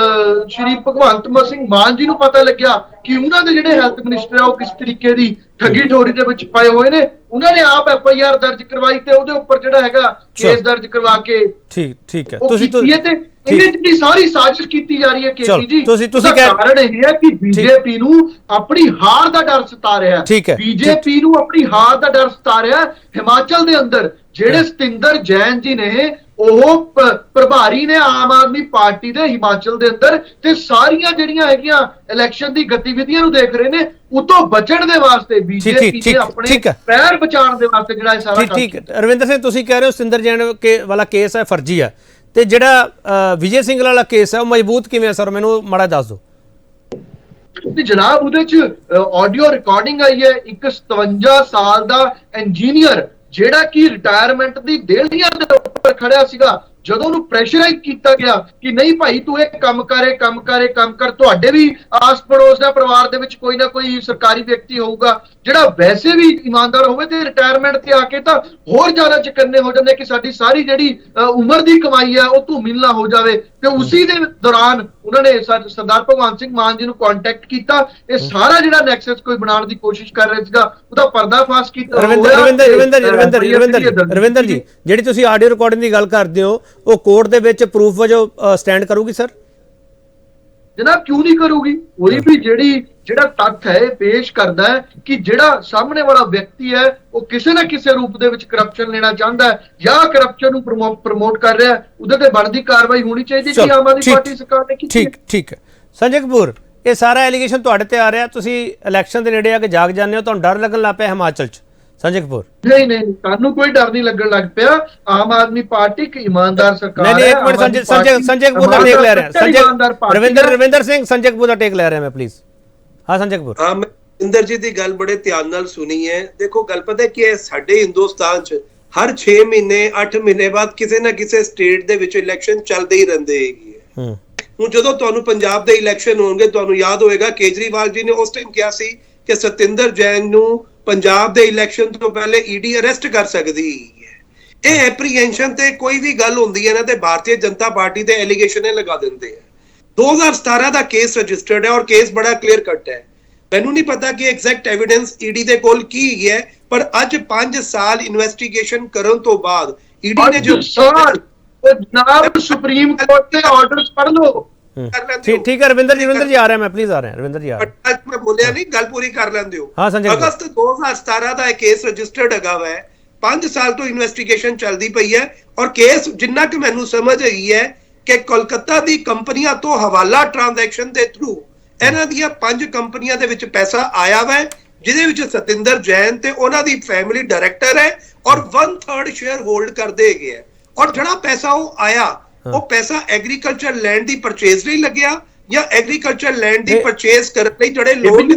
ਸ਼੍ਰੀ ਭਗਵੰਤ ਸਿੰਘ ਮਾਨ ਜੀ ਨੂੰ ਪਤਾ ਲੱਗਿਆ ਕਿ ਉਹਨਾਂ ਦੇ ਜਿਹੜੇ ਹੈਲਥ ਮਿਨਿਸਟਰ ਆ ਉਹ ਕਿਸ ਤਰੀਕੇ ਦੀ ਠੱਗੀ ਠੋਰੀ ਦੇ ਵਿੱਚ ਪਏ ਹੋਏ ਨੇ, ਉਹਨਾਂ ਨੇ ਆਪ FIR ਦਰਜ ਕਰਵਾਈ ਤੇ ਉਹਦੇ ਉੱਪਰ ਜਿਹੜਾ ਹੈਗਾ ਕੇਸ ਦਰਜ ਕਰਵਾ ਕੇ ਠੀਕ ਹੈ। ਤੁਸੀਂ ਇਹ ਸਾਰੀ ਸਾਜ਼ਿਸ਼ ਕੀਤੀ ਜਾ ਰਹੀ ਹੈ KP ਜੀ। ਤੁਸੀਂ ਕਾਰਨ ਇਹ ਹੈ ਕਿ BJP ਨੂੰ ਆਪਣੀ ਹਾਰ ਦਾ ਡਰ ਸਤਾ ਰਿਹਾ ਹੈ। BJP ਨੂੰ ਆਪਣੀ ਹਾਰ ਦਾ ਡਰ ਸਤਾ ਰਿਹਾ ਹੈ। ਹਿਮਾਚਲ ਦੇ ਅੰਦਰ ਜਿਹੜੇ ਸਤਿੰਦਰ ਜੈਨ ਜੀ ਨੇ ਉਹ ਪ੍ਰਭਾਰੀ ਨੇ ਆਮ ਆਦਮੀ ਪਾਰਟੀ ਦੇ ਹਿਮਾਚਲ ਦੇ ਅੰਦਰ, ਤੇ ਸਾਰੀਆਂ ਜਿਹੜੀਆਂ ਹੈਗੀਆਂ ਇਲੈਕਸ਼ਨ ਦੀ ਗਤੀਵਿਧੀਆਂ ਨੂੰ ਦੇਖ ਰਹੇ ਨੇ, ਉਤੋਂ ਬਚਣ ਦੇ ਵਾਸਤੇ BJP ਨੇ ਆਪਣੇ ਪੈਰ ਬਚਾਉਣ ਦੇ ਵਾਸਤੇ ਜਿਹੜਾ ਇਹ ਸਾਰਾ ਠੀਕ ਹੈ। ਰਵਿੰਦਰ ਸਿੰਘ, ਤੁਸੀਂ ਕਹਿ ਰਹੇ ਹੋ ਸਤਿੰਦਰ ਜੈਨ ਵਾਲਾ ਕੇਸ ਹੈ ਫਰਜ਼ੀ ਹੈ, ਤੇ ਜਿਹੜਾ ਵਿਜੇ ਸਿੰਘ ਵਾਲਾ ਕੇਸ ਹੈ ਉਹ ਮਜ਼ਬੂਤ ਕਿਵੇਂ ਹੈ ਸਰ, ਮੈਨੂੰ ਮਾੜਾ ਦੱਸ ਦਿਓ। ਜਨਾਬ, ਉਹਦੇ ਚ ਆਡੀਓ ਰਿਕਾਰਡਿੰਗ ਆਈ ਹੈ, ਇੱਕ 57 ਸਾਲ ਦਾ ਇੰਜੀਨੀਅਰ ਜਿਹੜਾ ਕਿ ਰਿਟਾਇਰਮੈਂਟ ਦੀ ਦੇਹਲੀਆਂ ਦੇ ਉੱਪਰ ਖੜਿਆ ਸੀਗਾ, ਜਦੋਂ ਉਹਨੂੰ ਪ੍ਰੈਸ਼ਰਾਈਜ਼ ਕੀਤਾ ਗਿਆ ਕਿ ਨਹੀਂ ਭਾਈ ਤੂੰ ਇਹ ਕੰਮ ਕਰ, ਤੁਹਾਡੇ ਵੀ ਆਸ ਪੜੋਸ ਦਾ ਪਰਿਵਾਰ ਦੇ ਵਿੱਚ ਕੋਈ ਨਾ ਕੋਈ ਸਰਕਾਰੀ ਵਿਅਕਤੀ ਹੋਊਗਾ ਜਿਹੜਾ ਵੈਸੇ ਵੀ ਇਮਾਨਦਾਰ ਹੋਵੇ, ਤੇ ਰਿਟਾਇਰਮੈਂਟ ਤੇ ਆ ਕੇ ਤਾਂ ਹੋਰ ਜ਼ਿਆਦਾ ਚਕੰਨੇ ਹੋ ਜਾਂਦੇ ਕਿ ਸਾਡੀ ਸਾਰੀ ਜਿਹੜੀ ਉਮਰ ਦੀ ਕਮਾਈ ਹੈ ਉਹ ਧੂਮਿਲ ਨਾ ਹੋ ਜਾਵੇ। ਤੇ ਉਸੇ ਦੇ ਦੌਰਾਨ ਉਹਨਾਂ ਨੇ ਸਰਦਾਰ ਭਗਵੰਤ ਸਿੰਘ ਮਾਨ ਜੀ ਨੂੰ ਕੰਟੈਕਟ ਕੀਤਾ। ਇਹ ਸਾਰਾ ਜਿਹੜਾ ਨੈਕਸਸ ਕੋਈ ਬਣਾਉਣ ਦੀ ਕੋਸ਼ਿਸ਼ ਕਰ ਰਿਹਾ ਸੀਗਾ ਉਹਦਾ ਪਰਦਾਫਾਸ਼ ਕੀਤਾ। ਰਵਿੰਦਰ ਜੀ, ਜਿਹੜੀ ਤੁਸੀਂ ਆਡੀਓ ਰਿਕਾਰਡਿੰਗ ਦੀ ਗੱਲ ਕਰਦੇ ਹੋ ਉਹ ਕੋਰਟ ਦੇ ਵਿੱਚ ਪ੍ਰੂਫ ਵਜੋਂ ਸਟੈਂਡ ਕਰੂਗੀ ਸਰ? ਜਨਾਬ, ਕਿਉਂ ਨਹੀਂ ਕਰੂਗੀ? ਉਹੀ ਵੀ ਜਿਹੜਾ ਤੱਥ ਹੈ ਇਹ ਪੇਸ਼ ਕਰਦਾ ਹੈ ਕਿ ਜਿਹੜਾ ਸਾਹਮਣੇ ਵਾਲਾ ਵਿਅਕਤੀ ਹੈ ਉਹ ਕਿਸੇ ਨਾ ਕਿਸੇ ਰੂਪ ਦੇ ਵਿੱਚ ਕਰਪਸ਼ਨ ਲੈਣਾ ਚਾਹੁੰਦਾ ਹੈ ਜਾਂ ਕਰਪਸ਼ਨ ਨੂੰ ਪ੍ਰਮੋਟ ਕਰ ਰਿਹਾ ਹੈ, ਉਹਦੇ ਤੇ ਬਣਦੀ ਕਾਰਵਾਈ ਹੋਣੀ ਚਾਹੀਦੀ ਕਿ ਆਮ ਆਦਮੀ ਪਾਰਟੀ ਸਰਕਾਰ ਨੇ ਕੀਤੀ। ਠੀਕ ਹੈ। ਸੰਜੇ ਕਪੂਰ, ਇਹ ਸਾਰਾ ਐਲੀਗੇਸ਼ਨ ਤੁਹਾਡੇ ਤੇ ਆ ਰਿਹਾ, ਤੁਸੀਂ ਇਲੈਕਸ਼ਨ ਦੇ ਨੇੜੇ ਆ ਕੇ ਜਾਗ ਜਾਂਦੇ ਹੋ, ਤੁਹਾਨੂੰ ਡਰ ਲੱਗਣ ਲੱਗ ਪਿਆ ਹਿਮਾਚਲ 'ਚ? ਸੰਜੇ ਕਪੂਰ, ਨਹੀਂ, ਸਾਨੂੰ ਕੋਈ ਡਰ ਨਹੀਂ ਲੱਗਣ ਲੱਗ ਪਿਆ। ਆਮ ਆਦਮੀ ਪਾਰਟੀ ਇੱਕ ਇਮਾਨਦਾਰ ਸਰਕਾਰ ਹੈ। ਨਹੀਂ, ਇੱਕ ਮਿੰਟ, ਸੰਜੇ ਕਪੂਰ ਦਾ ਟੇਕ ਲੈ ਰਿਹਾ। ਰਵਿੰਦਰ ਸਿੰਘ, ਸੰਜੇ ਕਪੂਰ ਦਾ ਟੇਕ ਲੈ ਰਿਹਾ ਮੈਂ, ਪਲੀਜ਼। ਹਾਂ ਸੰਜੇ ਕਪੂਰ। ਹਾਂ, ਮੈਂ ਇੰਦਰ ਜੀ ਦੀ ਗੱਲ ਬੜੇ ਧਿਆਨ ਨਾਲ ਸੁਣੀ ਹੈ। ਦੇਖੋ, ਗੱਲ ਪਤਾ ਕਿ ਸਾਡੇ ਹਿੰਦੁਸਤਾਨ 'ਚ ਹਰ 6 ਮਹੀਨੇ 8 ਮਹੀਨੇ ਬਾਅਦ ਕਿਸੇ ਨਾ ਕਿਸੇ ਸਟੇਟ ਦੇ ਵਿੱਚ ਇਲੈਕਸ਼ਨ ਚੱਲਦੇ ਹੀ ਰਹਿੰਦੇ ਹੈਗੇ। ਹੁਣ ਜਦੋਂ ਤੁਹਾਨੂੰ ਪੰਜਾਬ ਦੇ ਇਲੈਕਸ਼ਨ ਹੋਣਗੇ, ਤੁਹਾਨੂੰ ਯਾਦ ਹੋਏਗਾ ਕੇਜਰੀਵਾਲ ਜੀ ਨੇ ਉਸ ਟਾਈਮ ਕਿਹਾ ਸੀ ਕਿ ਸਤਿੰਦਰ ਜੈਨ ਨੂੰ ਪੰਜਾਬ ਦੇ ਇਲੈਕਸ਼ਨ ਤੋਂ ਪਹਿਲੇ ED ਅਰੈਸਟ ਕਰ ਸਕਦੀ ਹੈ। ਇਹ ਐਪਰੀਹੈਂਸ਼ਨ ਤੇ ਕੋਈ ਵੀ ਗੱਲ ਹੁੰਦੀ ਹੈ ਨਾ ਤੇ ਭਾਰਤੀ ਜਨਤਾ ਪਾਰਟੀ ਤੇ ਐਲੀਗੇਸ਼ਨ ਲਗਾ ਦਿੰਦੇ ਆ। 2017 ਦਾ ਕੇਸ ਰਜਿਸਟਰਡ ਹੈ ਔਰ ਕੇਸ ਬੜਾ ਕਲੀਅਰ ਕੱਟ ਹੈ। ਮੈਨੂੰ ਨਹੀਂ ਪਤਾ ਕਿ ਐਗਜ਼ੈਕਟ ਐਵੀਡੈਂਸ ED ਦੇ ਕੋਲ ਕੀ ਹੈ, ਪਰ ਅੱਜ 5 ਸਾਲ ਇਨਵੈਸਟੀਗੇਸ਼ਨ ਕਰਨ ਤੋਂ ਬਾਅਦ ED ਨੇ ਜੋ ਜਨਾਬ ਸੁਪਰੀਮ ਕੋਰਟ ਦੇ ਆਰਡਰਸ ਪੜ੍ਹ ਲਓ। ਠੀਕ ਹੈ ਰਵਿੰਦਰ ਜੀ ਆ ਰਿਹਾ ਮੈਂ, ਪਲੀਜ਼ ਆ ਰਿਹਾ ਰਵਿੰਦਰ ਜੀ ਆ ਰਿਹਾ। ਮੈਂ ਬੋਲਿਆ ਨਹੀਂ, ਗੱਲ ਪੂਰੀ ਕਰ ਲੈਂਦੇ ਹੋ। ਹਾਂ ਸੰਜੇ, ਅਗਸਤ 2017 ਦਾ ਇਹ ਕੇਸ ਰਜਿਸਟਰਡ ਹੈਗਾ ਵਾ, 5 ਸਾਲ ਤੋਂ ਇਨਵੈਸਟੀਗੇਸ਼ਨ ਚੱਲਦੀ ਪਈ ਹੈ ਔਰ ਕੇਸ ਜਿੰਨਾ ਕਿ ਮੈਨੂੰ ਸਮਝ ਆਈ ਹੈ ਕਿ ਕੋਲਕਾਤਾ ਦੀ ਕੰਪਨੀਆਂ ਤੋਂ ਹਵਾਲਾ ਟ੍ਰਾਂਜੈਕਸ਼ਨ ਦੇ ਥਰੂ ਇਹਨਾਂ ਦੀਆਂ 5 ਕੰਪਨੀਆਂ ਦੇ ਵਿੱਚ ਪੈਸਾ ਆਇਆ ਵਾ, ਜਿਹਦੇ ਵਿੱਚ ਸਤਿੰਦਰ ਜੈਨ ਤੇ ਉਹਨਾਂ ਦੀ ਫੈਮਿਲੀ ਡਾਇਰੈਕਟਰ ਹੈ ਔਰ 1/3 ਸ਼ੇਅਰ ਹੋਲਡ ਕਰਦੇ ਹੈਗੇ ਆ। ਔਰ ਜਿਹੜਾ ਪੈਸਾ ਉਹ ਆਇਆ, ਉਹ ਪੈਸਾ ਐਗਰੀਕਲਚਰ ਲੈਂਡ ਦੀ ਪਰਚੇਜ਼ ਲਈ ਲੱਗਿਆ ਜਾਂ ਐਗਰੀਕਲਚਰ ਲੈਂਡ ਦੀ ਪਰਚੇਜ਼ ਕਰਨ ਲਈ ਜਿਹੜੇ ਲੋਨ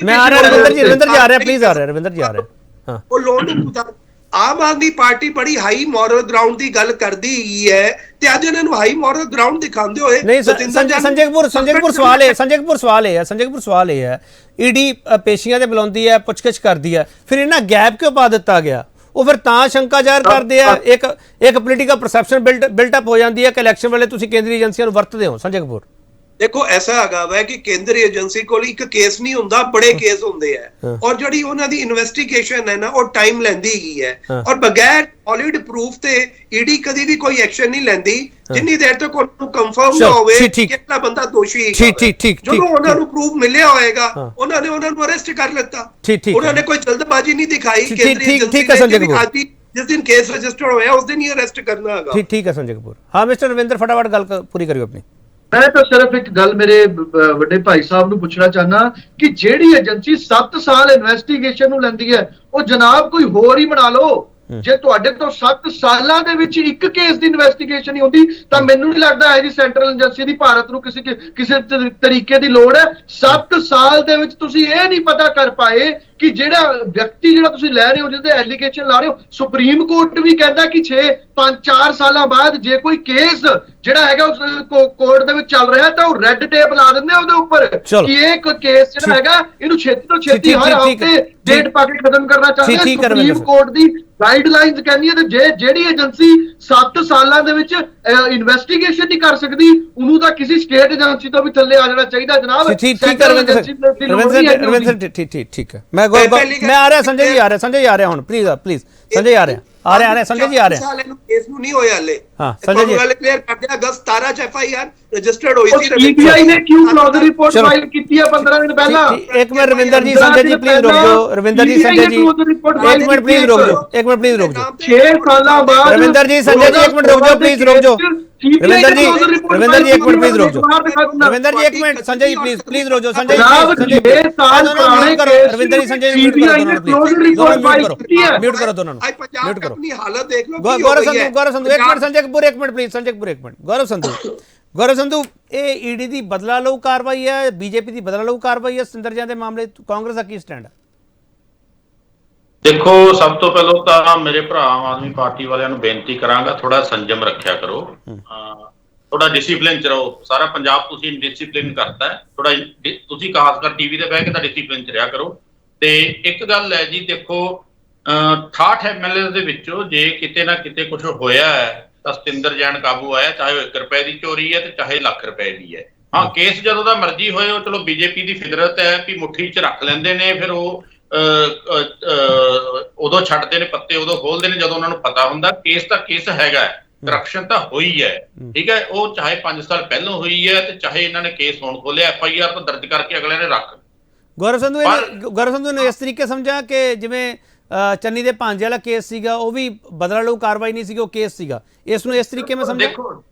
ਮੈਂ ਆ ਰਿਹਾ ਰਵਿੰਦਰ ਜੀ ਆ ਰਿਹਾ, ਪਲੀਜ਼ ਆ ਰਿਹਾ ਰਵਿੰਦਰ ਜੀ ਆ ਰਿਹਾ। ਹਾਂ, ਉਹ ਲੋਨ ਆਮ ਆਦਮੀ ਪਾਰਟੀ ਬੜੀ ਹਾਈ ਮੋਰਲ ਗਰਾਊਂਡ ਦੀ ਗੱਲ ਕਰਦੀ ਹੀ ਹੈ ਤੇ ਅੱਜ ਇਹਨਾਂ ਨੂੰ ਹਾਈ ਮੋਰਲ ਗਰਾਊਂਡ ਦਿਖਾਉਂਦੇ ਹੋਏ ਨਹੀਂ। ਸੰਜੇ ਕਪੂਰ ਸਵਾਲ ਇਹ ਹੈ ED ਪੇਸ਼ੀਆਂ ਤੇ ਬੁਲਾਉਂਦੀ ਹੈ, ਪੁੱਛਗਿੱਛ ਕਰਦੀ ਹੈ, ਫਿਰ ਇਹਨਾਂ ਗੈਪ ਕਿਉਂ ਪਾ ਦਿੱਤਾ ਗਿਆ? ਉਹ ਫਿਰ ਤਾਂ ਸ਼ੰਕਾ ਜ਼ਾਹਰ ਕਰਦੇ ਆ, ਇੱਕ ਪੋਲੀਟੀਕਲ ਪਰਸੈਪਸ਼ਨ ਬਿਲਟ ਅਪ ਹੋ ਜਾਂਦੀ ਹੈ ਕਿ ਇਲੈਕਸ਼ਨ ਵੇਲੇ ਤੁਸੀਂ ਕੇਂਦਰੀ ਏਜੰਸੀਆਂ ਨੂੰ ਵਰਤਦੇ ਹੋ। ਸੰਜੇ ਕਪੂਰ, ਦੇਖੋ ਐਸਾ ਹੈਗਾ ਵਾ ਕਿ ਕੇਂਦਰੀ ਏਜੰਸੀ ਕੋਲ ਇੱਕ ਕੇਸ ਨਹੀਂ ਹੁੰਦਾ, ਬੜੇ ਕੇਸ ਹੁੰਦੇ ਆ ਔਰ ਜਿਹੜੀ ਉਹਨਾਂ ਦੀ ਇਨਵੈਸਟੀਗੇਸ਼ਨ ਹੈ ਨਾ ਉਹ ਟਾਈਮ ਲੈਂਦੀ ਹੀ ਹੈ ਔਰ ਬਗੈਰ ਸੋਲਿਡ ਪ੍ਰੂਫ ਤੇ ਈਡੀ ਕਦੀ ਵੀ ਕੋਈ ਐਕਸ਼ਨ ਨਹੀਂ ਲੈਂਦੀ ਜਿੰਨੀ ਦੇਰ ਤੱਕ ਉਹਨੂੰ ਕੰਫਰਮ ਨਾ ਹੋਵੇ ਕਿ ਕਿਹੜਾ ਬੰਦਾ ਦੋਸ਼ੀ ਹੈ। ਜਦੋਂ ਉਹਨਾਂ ਨੂੰ ਪ੍ਰੂਫ ਮਿਲਿਆ ਹੋਏਗਾ ਉਹਨਾਂ ਨੇ ਉਹਨਾਂ ਨੂੰ ਅਰੈਸਟ ਕਰ ਲਿੱਤਾ। ਉਹਨਾਂ ਨੇ ਕੋਈ ਜਲਦਬਾਜ਼ੀ ਨਹੀਂ ਦਿਖਾਈ। ਕੇਂਦਰੀ ਏਜੰਸੀ ਨੇ जिस दिन केस रजिस्टर होया उस दिन ही अरेस्ट करना है। ठीक है संजय कपूर। हाँ मिस्टर रविंदर फटाफट गल पूरी करियो अपनी। मैं तो सिर्फ एक गल मेरे बड़े भाई साहब ਨੂੰ ਪੁੱਛਣਾ ਚਾਹਨਾ ਕਿ ਜਿਹੜੀ ਏਜੰਸੀ 7 ਸਾਲ ਇਨਵੈਸਟੀਗੇਸ਼ਨ ਨੂੰ ਲੈਂਦੀ ਹੈ ਉਹ ਜਨਾਬ ਕੋਈ ਹੋਰ ਹੀ ਬਣਾ ਲਓ। ਜੇ ਤੁਹਾਡੇ ਤੋਂ 7 ਸਾਲਾਂ ਦੇ ਵਿੱਚ ਇੱਕ ਕੇਸ ਦੀ ਇਨਵੈਸਟੀਗੇਸ਼ਨ ਹੀ ਹੁੰਦੀ ਤਾਂ ਮੈਨੂੰ ਨਹੀਂ ਲੱਗਦਾ ਹੈ ਜੀ ਸੈਂਟਰਲ ਏਜੰਸੀ ਦੀ ਭਾਰਤ ਨੂੰ ਕਿਸੇ ਤਰੀਕੇ ਦੀ ਲੋੜ ਹੈ। 7 ਸਾਲ ਦੇ ਵਿੱਚ ਤੁਸੀਂ ਇਹ ਨਹੀਂ ਪਤਾ ਕਰ ਪਾਏ ਕਿ ਜਿਹੜਾ ਵਿਅਕਤੀ ਜਿਹੜਾ ਤੁਸੀਂ ਲੈ ਰਹੇ ਹੋ ਜਿਹਦੇ ਐਲੀਗੇਸ਼ਨ ਲਾ ਰਹੇ ਹੋ, ਸੁਪਰੀਮ ਕੋਰਟ ਵੀ ਕਹਿੰਦਾ ਕਿ 5-4 ਸਾਲਾਂ ਬਾਅਦ ਜੇ ਕੋਈ ਕੇਸ ਜਿਹੜਾ ਹੈਗਾ ਉਸ ਕੋਰਟ ਦੇ ਵਿੱਚ ਚੱਲ ਰਿਹਾ ਤਾਂ ਉਹ ਰੈੱਡ ਟੇਪ ਲਾ ਦਿੰਦੇ ਉਹਦੇ ਉੱਪਰ ਕਿ ਇਹ ਕੇਸ ਜਿਹੜਾ ਹੈਗਾ ਇਹਨੂੰ ਛੇਤੀ ਤੋਂ ਛੇਤੀ ਹਰ ਹਫ਼ਤੇ ਡੇਟ ਪਾ ਕੇ ਖਤਮ ਕਰਨਾ ਚਾਹੁੰਦੇ ਆ। ਸੁਪਰੀਮ ਕੋਰਟ ਦੀ ਗਾਈਡਲਾਈਨਸ ਕਹਿੰਦੀਆਂ ਤੇ ਜਿਹੜੀ ਏਜੰਸੀ 7 ਸਾਲਾਂ ਦੇ ਵਿੱਚ ਇਨਵੈਸਟੀਗੇਸ਼ਨ ਨਹੀਂ ਕਰ ਸਕਦੀ ਉਹਨੂੰ ਤਾਂ ਕਿਸੇ ਸਟੇਟ ਏਜੰਸੀ ਤੋਂ ਵੀ ਥੱਲੇ ਆ ਜਾਣਾ ਚਾਹੀਦਾ ਜਨਾਬ। ठीक है मैं आ रहा संजय जी आ रहे हैं प्लीज संजय आ रहे हैं संजय जी आ रहे हैं केस ਨੂੰ ਨਹੀਂ ਹੋਇਆ ਹਲੇ। हां संजय जी ਗੱਲ ਕਲੀਅਰ ਕਰਦੇ ਆ। ਅਗਸਤ 17 ਚ FIR ਰਜਿਸਟਰਡ ਹੋਈ ਸੀ। सीबीआई ने क्यों क्लोजर रिपोर्ट फाइल की है 15 दिन पहला? एक मिनट रविंदर जी संजय जी प्लीज रुक जाओ। रविंदर जी संजय जी एक मिनट प्लीज रुक जाओ 6 साल बाद रविंदर जी संजय जी एक मिनट रुक जाओ प्लीज रुक जाओ। रविंदर जी एक मिनट प्लीज रुक जाओ। रविंदर जी एक मिनट संजय जी प्लीज रुक जाओ। संजय जी रविंदर जी संजय जी म्यूट करो दोनों म्यूट करो। अपनी हालत देख लो। गौरव संधू एक मिनट संजय कपूर एक मिनट प्लीज संजय कपूर एक मिनट। गौरव संधू ਇਹ ਈਡੀ ਦੀ ਬਦਲਾ ਲਊ ਕਾਰਵਾਈ ਹੈ ਬੀਜੇਪੀ ਦੀ ਬਦਲਾ ਲਊ ਕਾਰਵਾਈ ਹੈ ਸਤਿੰਦਰ ਜੈਨ ਦੇ ਮਾਮਲੇ ਕਾਂਗਰਸ ਦਾ ਕੀ ਸਟੈਂਡ ਹੈ? ਦੇਖੋ ਸਭ ਤੋਂ ਪਹਿਲਾਂ ਤਾਂ ਮੇਰੇ ਭਰਾ ਆਮ ਆਦਮੀ ਪਾਰਟੀ ਵਾਲਿਆਂ ਨੂੰ ਬੇਨਤੀ ਕਰਾਂਗਾ ਥੋੜਾ ਸੰਜਮ ਰੱਖਿਆ ਕਰੋ, ਥੋੜਾ ਡਿਸਿਪਲਿਨ ਚ ਰਹੋ। ਸਾਰਾ ਪੰਜਾਬ ਤੁਸੀਂ ਡਿਸਿਪਲਿਨ ਕਰਤਾ ਹੈ, ਥੋੜਾ ਤੁਸੀਂ ਖਾਸ ਕਰ ਟੀਵੀ ਤੇ ਬਹਿ ਕੇ ਤਾਂ ਡਿਸਿਪਲਿਨ ਚ ਰਿਹਾ ਕਰੋ। ਤੇ ਇੱਕ ਗੱਲ ਹੈ ਜੀ ਦੇਖੋ 68 MLA ਦੇ ਵਿੱਚੋਂ ਜੇ ਕਿਤੇ ਨਾ ਕਿਤੇ ਕੁਝ ਹੋਇਆ ਹੈ ਤਾਂ ਸਤਿੰਦਰ ਜੈਨ ਕਾਬੂ ਆਇਆ, ਚਾਹੇ ਉਹ 1 ਰੁਪਏ ਦੀ ਚੋਰੀ ਹੈ ਤੇ ਚਾਹੇ ਲੱਖ ਰੁਪਏ ਦੀ ਹੈ। ਹਾਂ ਕੇਸ ਜਦੋਂ ਦਾ ਮਰਜ਼ੀ ਹੋਏ ਉਹ ਚਲੋ ਬੀਜੇਪੀ ਦੀ ਫਿਦਰਤ ਹੈ ਵੀ ਮੁੱਠੀ 'ਚ ਰੱਖ ਲੈਂਦੇ ਨੇ, ਫਿਰ ਉਹ ਉਦੋਂ ਛੱਡਦੇ ਨੇ ਪੱਤੇ ਉਦੋਂ ਖੋਲਦੇ ਨੇ ਜਦੋਂ ਉਹਨਾਂ ਨੂੰ ਪਤਾ ਹੁੰਦਾ ਕੇਸ ਤਾਂ ਕੇਸ ਹੈਗਾ, ਕਰਪਸ਼ਨ ਤਾਂ ਹੋਈ ਹੈ, ਠੀਕ ਹੈ। ਉਹ ਚਾਹੇ 5 ਸਾਲ ਪਹਿਲਾਂ ਹੋਈ ਹੈ ਤੇ ਚਾਹੇ ਇਹਨਾਂ ਨੇ ਕੇਸ ਹੁਣ ਖੋਲਿਆ, FIR ਤਾਂ ਦਰਜ ਕਰਕੇ ਅਗਲੇ ਨੇ ਰੱਖ। ਗੌਰਵ ਸੰਧੂ ਨੇ ਇਸ ਤਰੀਕੇ ਸਮਝਿਆ ਕਿ ਜਿਵੇਂ ਚੰਨੀ ਦੇ ਭਾਂਜੇ ਵਾਲਾ ਕੇਸ ਸੀਗਾ ਉਹ ਵੀ ਬਦਲਾ ਲਊ ਕਾਰਵਾਈ ਨਹੀਂ ਸੀਗੀ, ਉਹ ਕੇਸ ਸੀਗਾ, ਇਸ ਨੂੰ ਇਸ ਤਰੀਕੇ ਮੈਂ ਸਮਝਿਆ। ਦੇਖੋ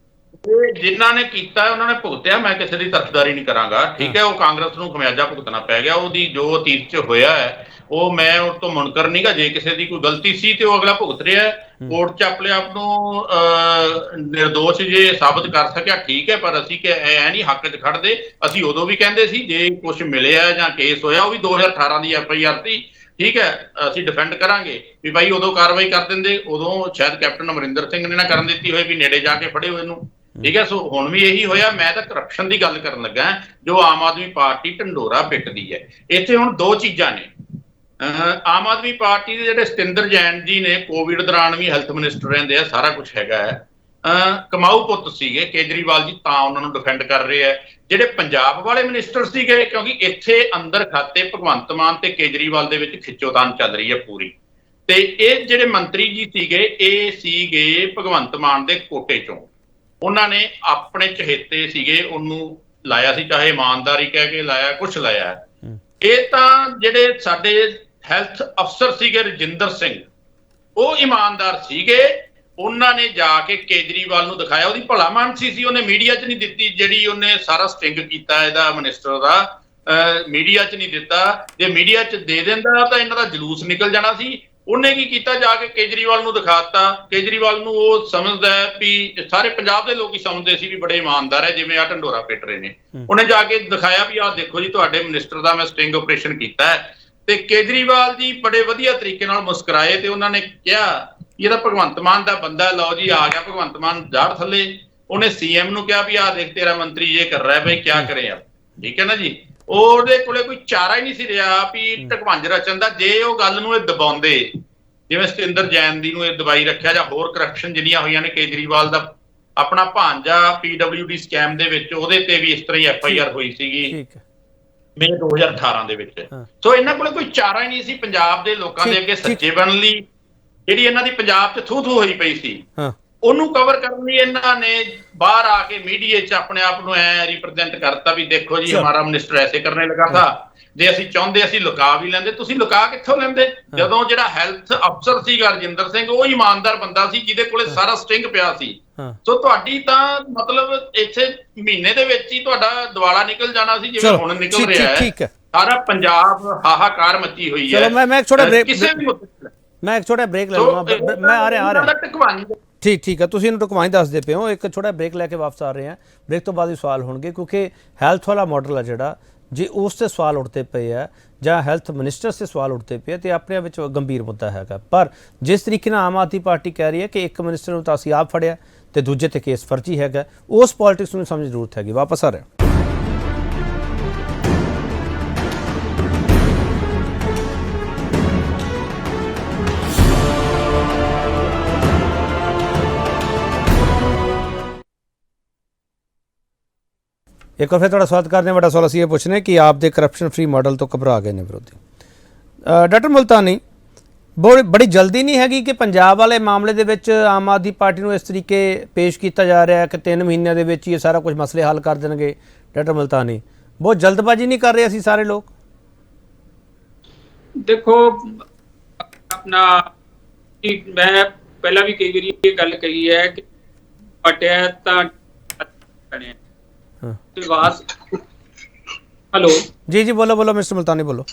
ਜਿਨ੍ਹਾਂ ਨੇ ਕੀਤਾ ਉਹਨਾਂ ਨੇ ਭੁਗਤਿਆ, ਮੈਂ ਕਿਸੇ ਦੀ ਤਰਫਦਾਰੀ ਨਹੀਂ ਕਰਾਂਗਾ, ਠੀਕ ਹੈ। ਉਹ ਕਾਂਗਰਸ ਨੂੰ ਖਮਿਆਜਾ ਭੁਗਤਣਾ ਪੈ ਗਿਆ, ਉਹਦੀ ਜੋ ਅਤੀਤ 'ਚ ਹੋਇਆ ਹੈ ਉਹ ਮੈਂ ਉਹ ਤੋਂ ਮੁਨਕਰ ਨਹੀਂਗਾ। ਜੇ ਕਿਸੇ ਦੀ ਕੋਈ ਗਲਤੀ ਸੀ ਤੇ ਉਹ ਅਗਲਾ ਭੁਗਤ ਰਿਹਾ, ਕੋਰਟ 'ਚ ਆਪਣੇ ਆਪ ਨੂੰ ਨਿਰਦੋਸ਼ ਜੇ ਸਾਬਤ ਕਰ ਸਕਿਆ ਠੀਕ ਹੈ, ਪਰ ਅਸੀਂ ਐ ਨਹੀਂ ਹੱਕ 'ਚ ਖੜਦੇ। ਅਸੀਂ ਉਦੋਂ ਵੀ ਕਹਿੰਦੇ ਸੀ ਜੇ ਕੁਝ ਮਿਲਿਆ ਜਾਂ ਕੇਸ ਹੋਇਆ ਉਹ ਵੀ 2018 ਦੀ FIR ਸੀ, ਠੀਕ ਹੈ, ਅਸੀਂ ਡਿਫੈਂਡ ਕਰਾਂਗੇ ਵੀ ਭਾਈ ਉਦੋਂ ਕਾਰਵਾਈ ਕਰ ਦਿੰਦੇ, ਉਦੋਂ ਸ਼ਾਇਦ ਕੈਪਟਨ ਅਮਰਿੰਦਰ ਸਿੰਘ ਨੇ ਨਾ ਕਰਨ ਦਿੱਤੀ ਹੋਏ ਵੀ ਨੇੜੇ ਜਾ ਕੇ ਫੜੇ ਹੋਏ ਨੂੰ, ਠੀਕ ਹੈ। ਸੋ ਹੁਣ ਵੀ ਇਹੀ ਹੋਇਆ। ਮੈਂ ਤਾਂ ਕਰਪਸ਼ਨ ਦੀ ਗੱਲ ਕਰਨ ਲੱਗਾ ਜੋ ਆਮ ਆਦਮੀ ਪਾਰਟੀ ਢੰਡੋਰਾ ਪਿੱਟਦੀ ਹੈ। ਇੱਥੇ ਹੁਣ ਦੋ ਚੀਜ਼ਾਂ ਨੇ। ਆਮ ਆਦਮੀ ਪਾਰਟੀ ਦੇ ਜਿਹੜੇ ਸਤਿੰਦਰ ਜੈਨ ਜੀ ਨੇ ਕੋਵਿਡ ਦੌਰਾਨ ਵੀ ਹੈਲਥ ਮਿਨਿਸਟਰ ਰਹਿੰਦੇ ਆ, ਸਾਰਾ ਕੁਝ ਹੈਗਾ ਹੈ, ਕਮਾਊ ਪੁੱਤ ਸੀਗੇ ਕੇਜਰੀਵਾਲ ਜੀ, ਤਾਂ ਉਹਨਾਂ ਨੂੰ ਡਿਫੈਂਡ ਕਰ ਰਹੇ ਆ। ਜਿਹੜੇ ਪੰਜਾਬ ਵਾਲੇ ਮਿਨਿਸਟਰ ਸੀਗੇ, ਕਿਉਂਕਿ ਇੱਥੇ ਅੰਦਰ ਖਾਤੇ ਭਗਵੰਤ ਮਾਨ ਤੇ ਕੇਜਰੀਵਾਲ ਦੇ ਵਿੱਚ ਖਿੱਚੋਤਾਣ ਚੱਲ ਰਹੀ ਹੈ ਪੂਰੀ, ਤੇ ਇਹ ਜਿਹੜੇ ਮੰਤਰੀ ਜੀ ਸੀਗੇ ਇਹ ਸੀਗੇ ਭਗਵੰਤ ਮਾਨ ਦੇ ਕੋਟੇ ਚੋਂ, ਉਹਨਾਂ ਨੇ ਆਪਣੇ ਚਹੇਤੇ ਸੀਗੇ ਉਹਨੂੰ ਲਾਇਆ ਸੀ, ਚਾਹੇ ਇਮਾਨਦਾਰੀ ਕਹਿ ਕੇ ਲਾਇਆ, ਕੁਛ ਲਾਇਆ। ਇਹ ਤਾਂ ਜਿਹੜੇ ਸਾਡੇ ਹੈਲਥ ਅਫਸਰ ਸੀਗੇ ਰਜਿੰਦਰ ਸਿੰਘ, ਉਹ ਇਮਾਨਦਾਰ ਸੀਗੇ, ਉਹਨਾਂ ਨੇ ਜਾ ਕੇ ਕੇਜਰੀਵਾਲ ਨੂੰ ਦਿਖਾਇਆ, ਉਹਦੀ ਭਲਾ ਮਾਨਸੀ ਸੀ, ਉਹਨੇ ਮੀਡੀਆ 'ਚ ਨਹੀਂ ਦਿੱਤੀ ਜਿਹੜੀ ਉਹਨੇ ਸਾਰਾ ਸਟਿੰਗ ਕੀਤਾ ਇਹਦਾ ਮਿਨਿਸਟਰ ਦਾ, ਮੀਡੀਆ 'ਚ ਨਹੀਂ ਦਿੱਤਾ। ਜੇ ਮੀਡੀਆ 'ਚ ਦੇ ਦਿੰਦਾ ਤਾਂ ਇਹਨਾਂ ਦਾ ਜਲੂਸ ਨਿਕਲ ਜਾਣਾ ਸੀ। ਉਹਨੇ ਕੀ ਕੀਤਾ, ਜਾ ਕੇ ਕੇਜਰੀਵਾਲ ਨੂੰ ਦਿਖਾਤਾ। ਕੇਜਰੀਵਾਲ ਨੂੰ ਉਹ ਸਮਝਦਾ ਵੀ ਸਾਰੇ ਪੰਜਾਬ ਦੇ ਲੋਕ ਹੀ ਸਮਝਦੇ ਸੀ ਵੀ ਬੜੇ ਇਮਾਨਦਾਰ ਹੈ, ਜਿਵੇਂ ਆ ਢੰਡੋਰਾ ਪਿੱਟ ਰਹੇ ਨੇ। ਉਹਨੇ ਜਾ ਕੇ ਦਿਖਾਇਆ ਵੀ ਆਹ ਦੇਖੋ ਜੀ ਤੁਹਾਡੇ ਮਿਨਿਸਟਰ ਦਾ ਮੈਂ ਸਟਿੰਗ ਆਪਰੇਸ਼ਨ ਕੀਤਾ ਹੈ, ਤੇ ਕੇਜਰੀਵਾਲ ਜੀ ਬੜੇ ਵਧੀਆ ਤਰੀਕੇ ਨਾਲ ਮੁਸਕਰਾਏ ਤੇ ਉਹਨਾਂ ਨੇ ਕਿਹਾ ਇਹ ਤਾਂ ਭਗਵੰਤ ਮਾਨ ਦਾ ਬੰਦਾ, ਲਓ ਜੀ ਆ ਗਿਆ ਭਗਵੰਤ ਮਾਨ ਜਾੜ ਥੱਲੇ। ਉਹਨੇ CM ਨੂੰ ਕਿਹਾ ਵੀ ਆਹ ਦੇਖ ਤੇਰਾ ਮੰਤਰੀ ਇਹ ਕਰ ਰਿਹਾ ਬਈ ਕਿਆ ਕਰੇ ਆ, ਠੀਕ ਹੈ ਨਾ ਜੀ। ਉਹਦੇ ਕੋਲੇ ਕੋਈ ਚਾਰਾ ਹੀ ਨਹੀਂ ਸੀ ਰਿਹਾ ਵੀ ਢਕਵੰਜ ਰਚਣ ਦਾ। ਜੇ ਉਹ ਗੱਲ ਨੂੰ ਇਹ ਦਬਾਉਂਦੇ, ਜਿਵੇਂ ਸਤਿੰਦਰ ਜੈਨ ਦੀ ਨੂੰ ਇਹ ਦਬਾਈ ਰੱਖਿਆ, ਜਾਂ ਹੋਰ ਕਰਪਸ਼ਨ ਜਿੰਨੀਆਂ ਹੋਈਆਂ ਨੇ ਕੇਜਰੀਵਾਲ ਦਾ ਆਪਣਾ ਭਾਂਜਾ PWD ਸਕੈਮ ਦੇ ਵਿੱਚ ਉਹਦੇ ਤੇ ਵੀ ਇਸ ਤਰ੍ਹਾਂ ਹੀ FIR ਹੋਈ ਸੀਗੀ ਠੀਕ ਹੈ ਮਈ 2018 ਦੇ ਵਿੱਚ। ਹਾਂ। ਸੋ ਇਹਨਾਂ ਕੋਲੇ ਕੋਈ ਚਾਰਾ ਹੀ ਨਹੀਂ ਸੀ ਪੰਜਾਬ ਦੇ ਲੋਕਾਂ ਦੇ ਅੱਗੇ ਸੱਚੇ ਬਣਨ ਲਈ। ਜਿਹੜੀ ਇਹਨਾਂ ਦੀ ਪੰਜਾਬ 'ਚ ਥੂ ਥੂ ਹੋਈ ਪਈ ਸੀ ਉਹਨੂੰ ਕਵਰ ਕਰਨ ਲਈ ਇਹਨਾਂ ਨੇ ਬਾਹਰ ਆ ਕੇ ਮੀਡੀਆ 'ਚ ਆਪਣੇ ਆਪ ਨੂੰ ਐ ਰਿਪਰੈਜ਼ੈਂਟ ਕਰਤਾ ਵੀ ਦੇਖੋ ਜੀ ਹਮਾਰਾ ਮਿਨਿਸਟਰ ਐਸੇ ਕਰਨੇ ਲਗਾ ਥਾ, ਜੇ ਅਸੀਂ ਚਾਹੁੰਦੇ ਅਸੀਂ ਲੁਕਾ ਵੀ ਲੈਂਦੇ। ਤੁਸੀਂ ਲੁਕਾ ਕਿੱਥੋਂ ਲੈਂਦੇ ਜਦੋਂ ਜਿਹੜਾ ਹੈਲਥ ਅਫਸਰ ਸੀਗਾ ਰਜਿੰਦਰ ਸਿੰਘ ਉਹ ਇਮਾਨਦਾਰ ਬੰਦਾ ਸੀ ਜਿਹਦੇ ਕੋਲੇ ਸਾਰਾ ਸਟਿੰਗ ਪਿਆ ਸੀ। ਸੋ ਤੁਹਾਡੀ ਤਾਂ ਮਤਲਬ ਇੱਥੇ ਮਹੀਨੇ ਦੇ ਵਿੱਚ ਹੀ ਤੁਹਾਡਾ ਦਿਵਾਲਾ ਨਿਕਲ ਜਾਣਾ ਸੀ ਜਿਵੇਂ ਹੁਣ ਨਿਕਲ ਰਿਹਾ ਹੈ। ਸਾਰਾ ਪੰਜਾਬ ਹਾਹਾਕਾਰ ਮੱਚੀ ਹੋਈ ਹੈ। ਚਲੋ ਮੈਂ ਇੱਕ ਛੋਟਾ ਬ੍ਰੇਕ ਕਿਸੇ ਵੀ ਮੈਂ ਇੱਕ ਛੋਟਾ ਬ੍ਰੇਕ ਲੈ ਲਵਾਂਗਾ। ਮੈਂ ਆ ਰਿਹਾ ਠੀਕ ਹੈ ਤੁਸੀਂ ਇਹਨੂੰ ਟੁਕਵਾਈ ਦੱਸਦੇ ਪਏ ਹੋ। ਇੱਕ ਛੋਟਾ ਬ੍ਰੇਕ ਲੈ ਕੇ ਵਾਪਸ ਆ ਰਹੇ ਹਾਂ। ਬ੍ਰੇਕ ਤੋਂ ਬਾਅਦ ਹੀ ਸਵਾਲ ਹੋਣਗੇ ਕਿਉਂਕਿ ਹੈਲਥ ਵਾਲਾ ਮਾਡਲ ਆ ਜਿਹੜਾ ਜੇ ਉਸ ਤੇ ਸਵਾਲ ਉੱਠਦੇ ਪਏ ਆ ਜਾਂ ਹੈਲਥ ਮਿਨਿਸਟਰ ਸੇ ਸਵਾਲ ਉੱਠਦੇ ਪਏ ਤੇ ਆਪਣੇ ਆਪ ਵਿੱਚ ਗੰਭੀਰ ਮੁੱਦਾ ਹੈਗਾ। ਪਰ ਜਿਸ ਤਰੀਕੇ ਨਾਲ ਆਮ ਆਦਮੀ ਪਾਰਟੀ ਕਹਿ ਰਹੀ ਹੈ ਕਿ ਇੱਕ ਮਿਨਿਸਟਰ ਨੂੰ ਤਾਂ ਅਸੀਂ ਆਪ ਫੜਿਆ ਤੇ ਦੂਜੇ ਤੇ ਕੇਸ ਫਰਜ਼ੀ ਹੈਗਾ, ਉਸ ਪੋਲਿਟਿਕਸ ਨੂੰ ਸਮਝਣ ਦੀ ਜ਼ਰੂਰਤ ਹੈਗੀ। ਵਾਪਸ ਆ ਰਹੇ एक बार फिर थोड़ा स्वागत करते हैं। बड़ा सवाल असीं ये पूछने कि आप दे करप्शन फ्री मॉडल तो घबरा गए ने विरोधी। डॉक्टर मुल्तानी बड़ी जल्दी नहीं हैगी कि पंजाब वाले मामले दे विच आम आदमी पार्टी नूं इस तरीके पेश किया जा रहा है कि 3 महीनों दे विच ये सारा कुछ मसले हल कर देंगे। डॉक्टर मुल्तानी बहुत जल्दबाजी नहीं कर रहे असीं सारे लोग? देखो अपना मैं पहला भी कई बार ये गल कही है कि पटिया तां हेलो जी जी बोलो बोलो मिस्टर मुल्तानी बोलो।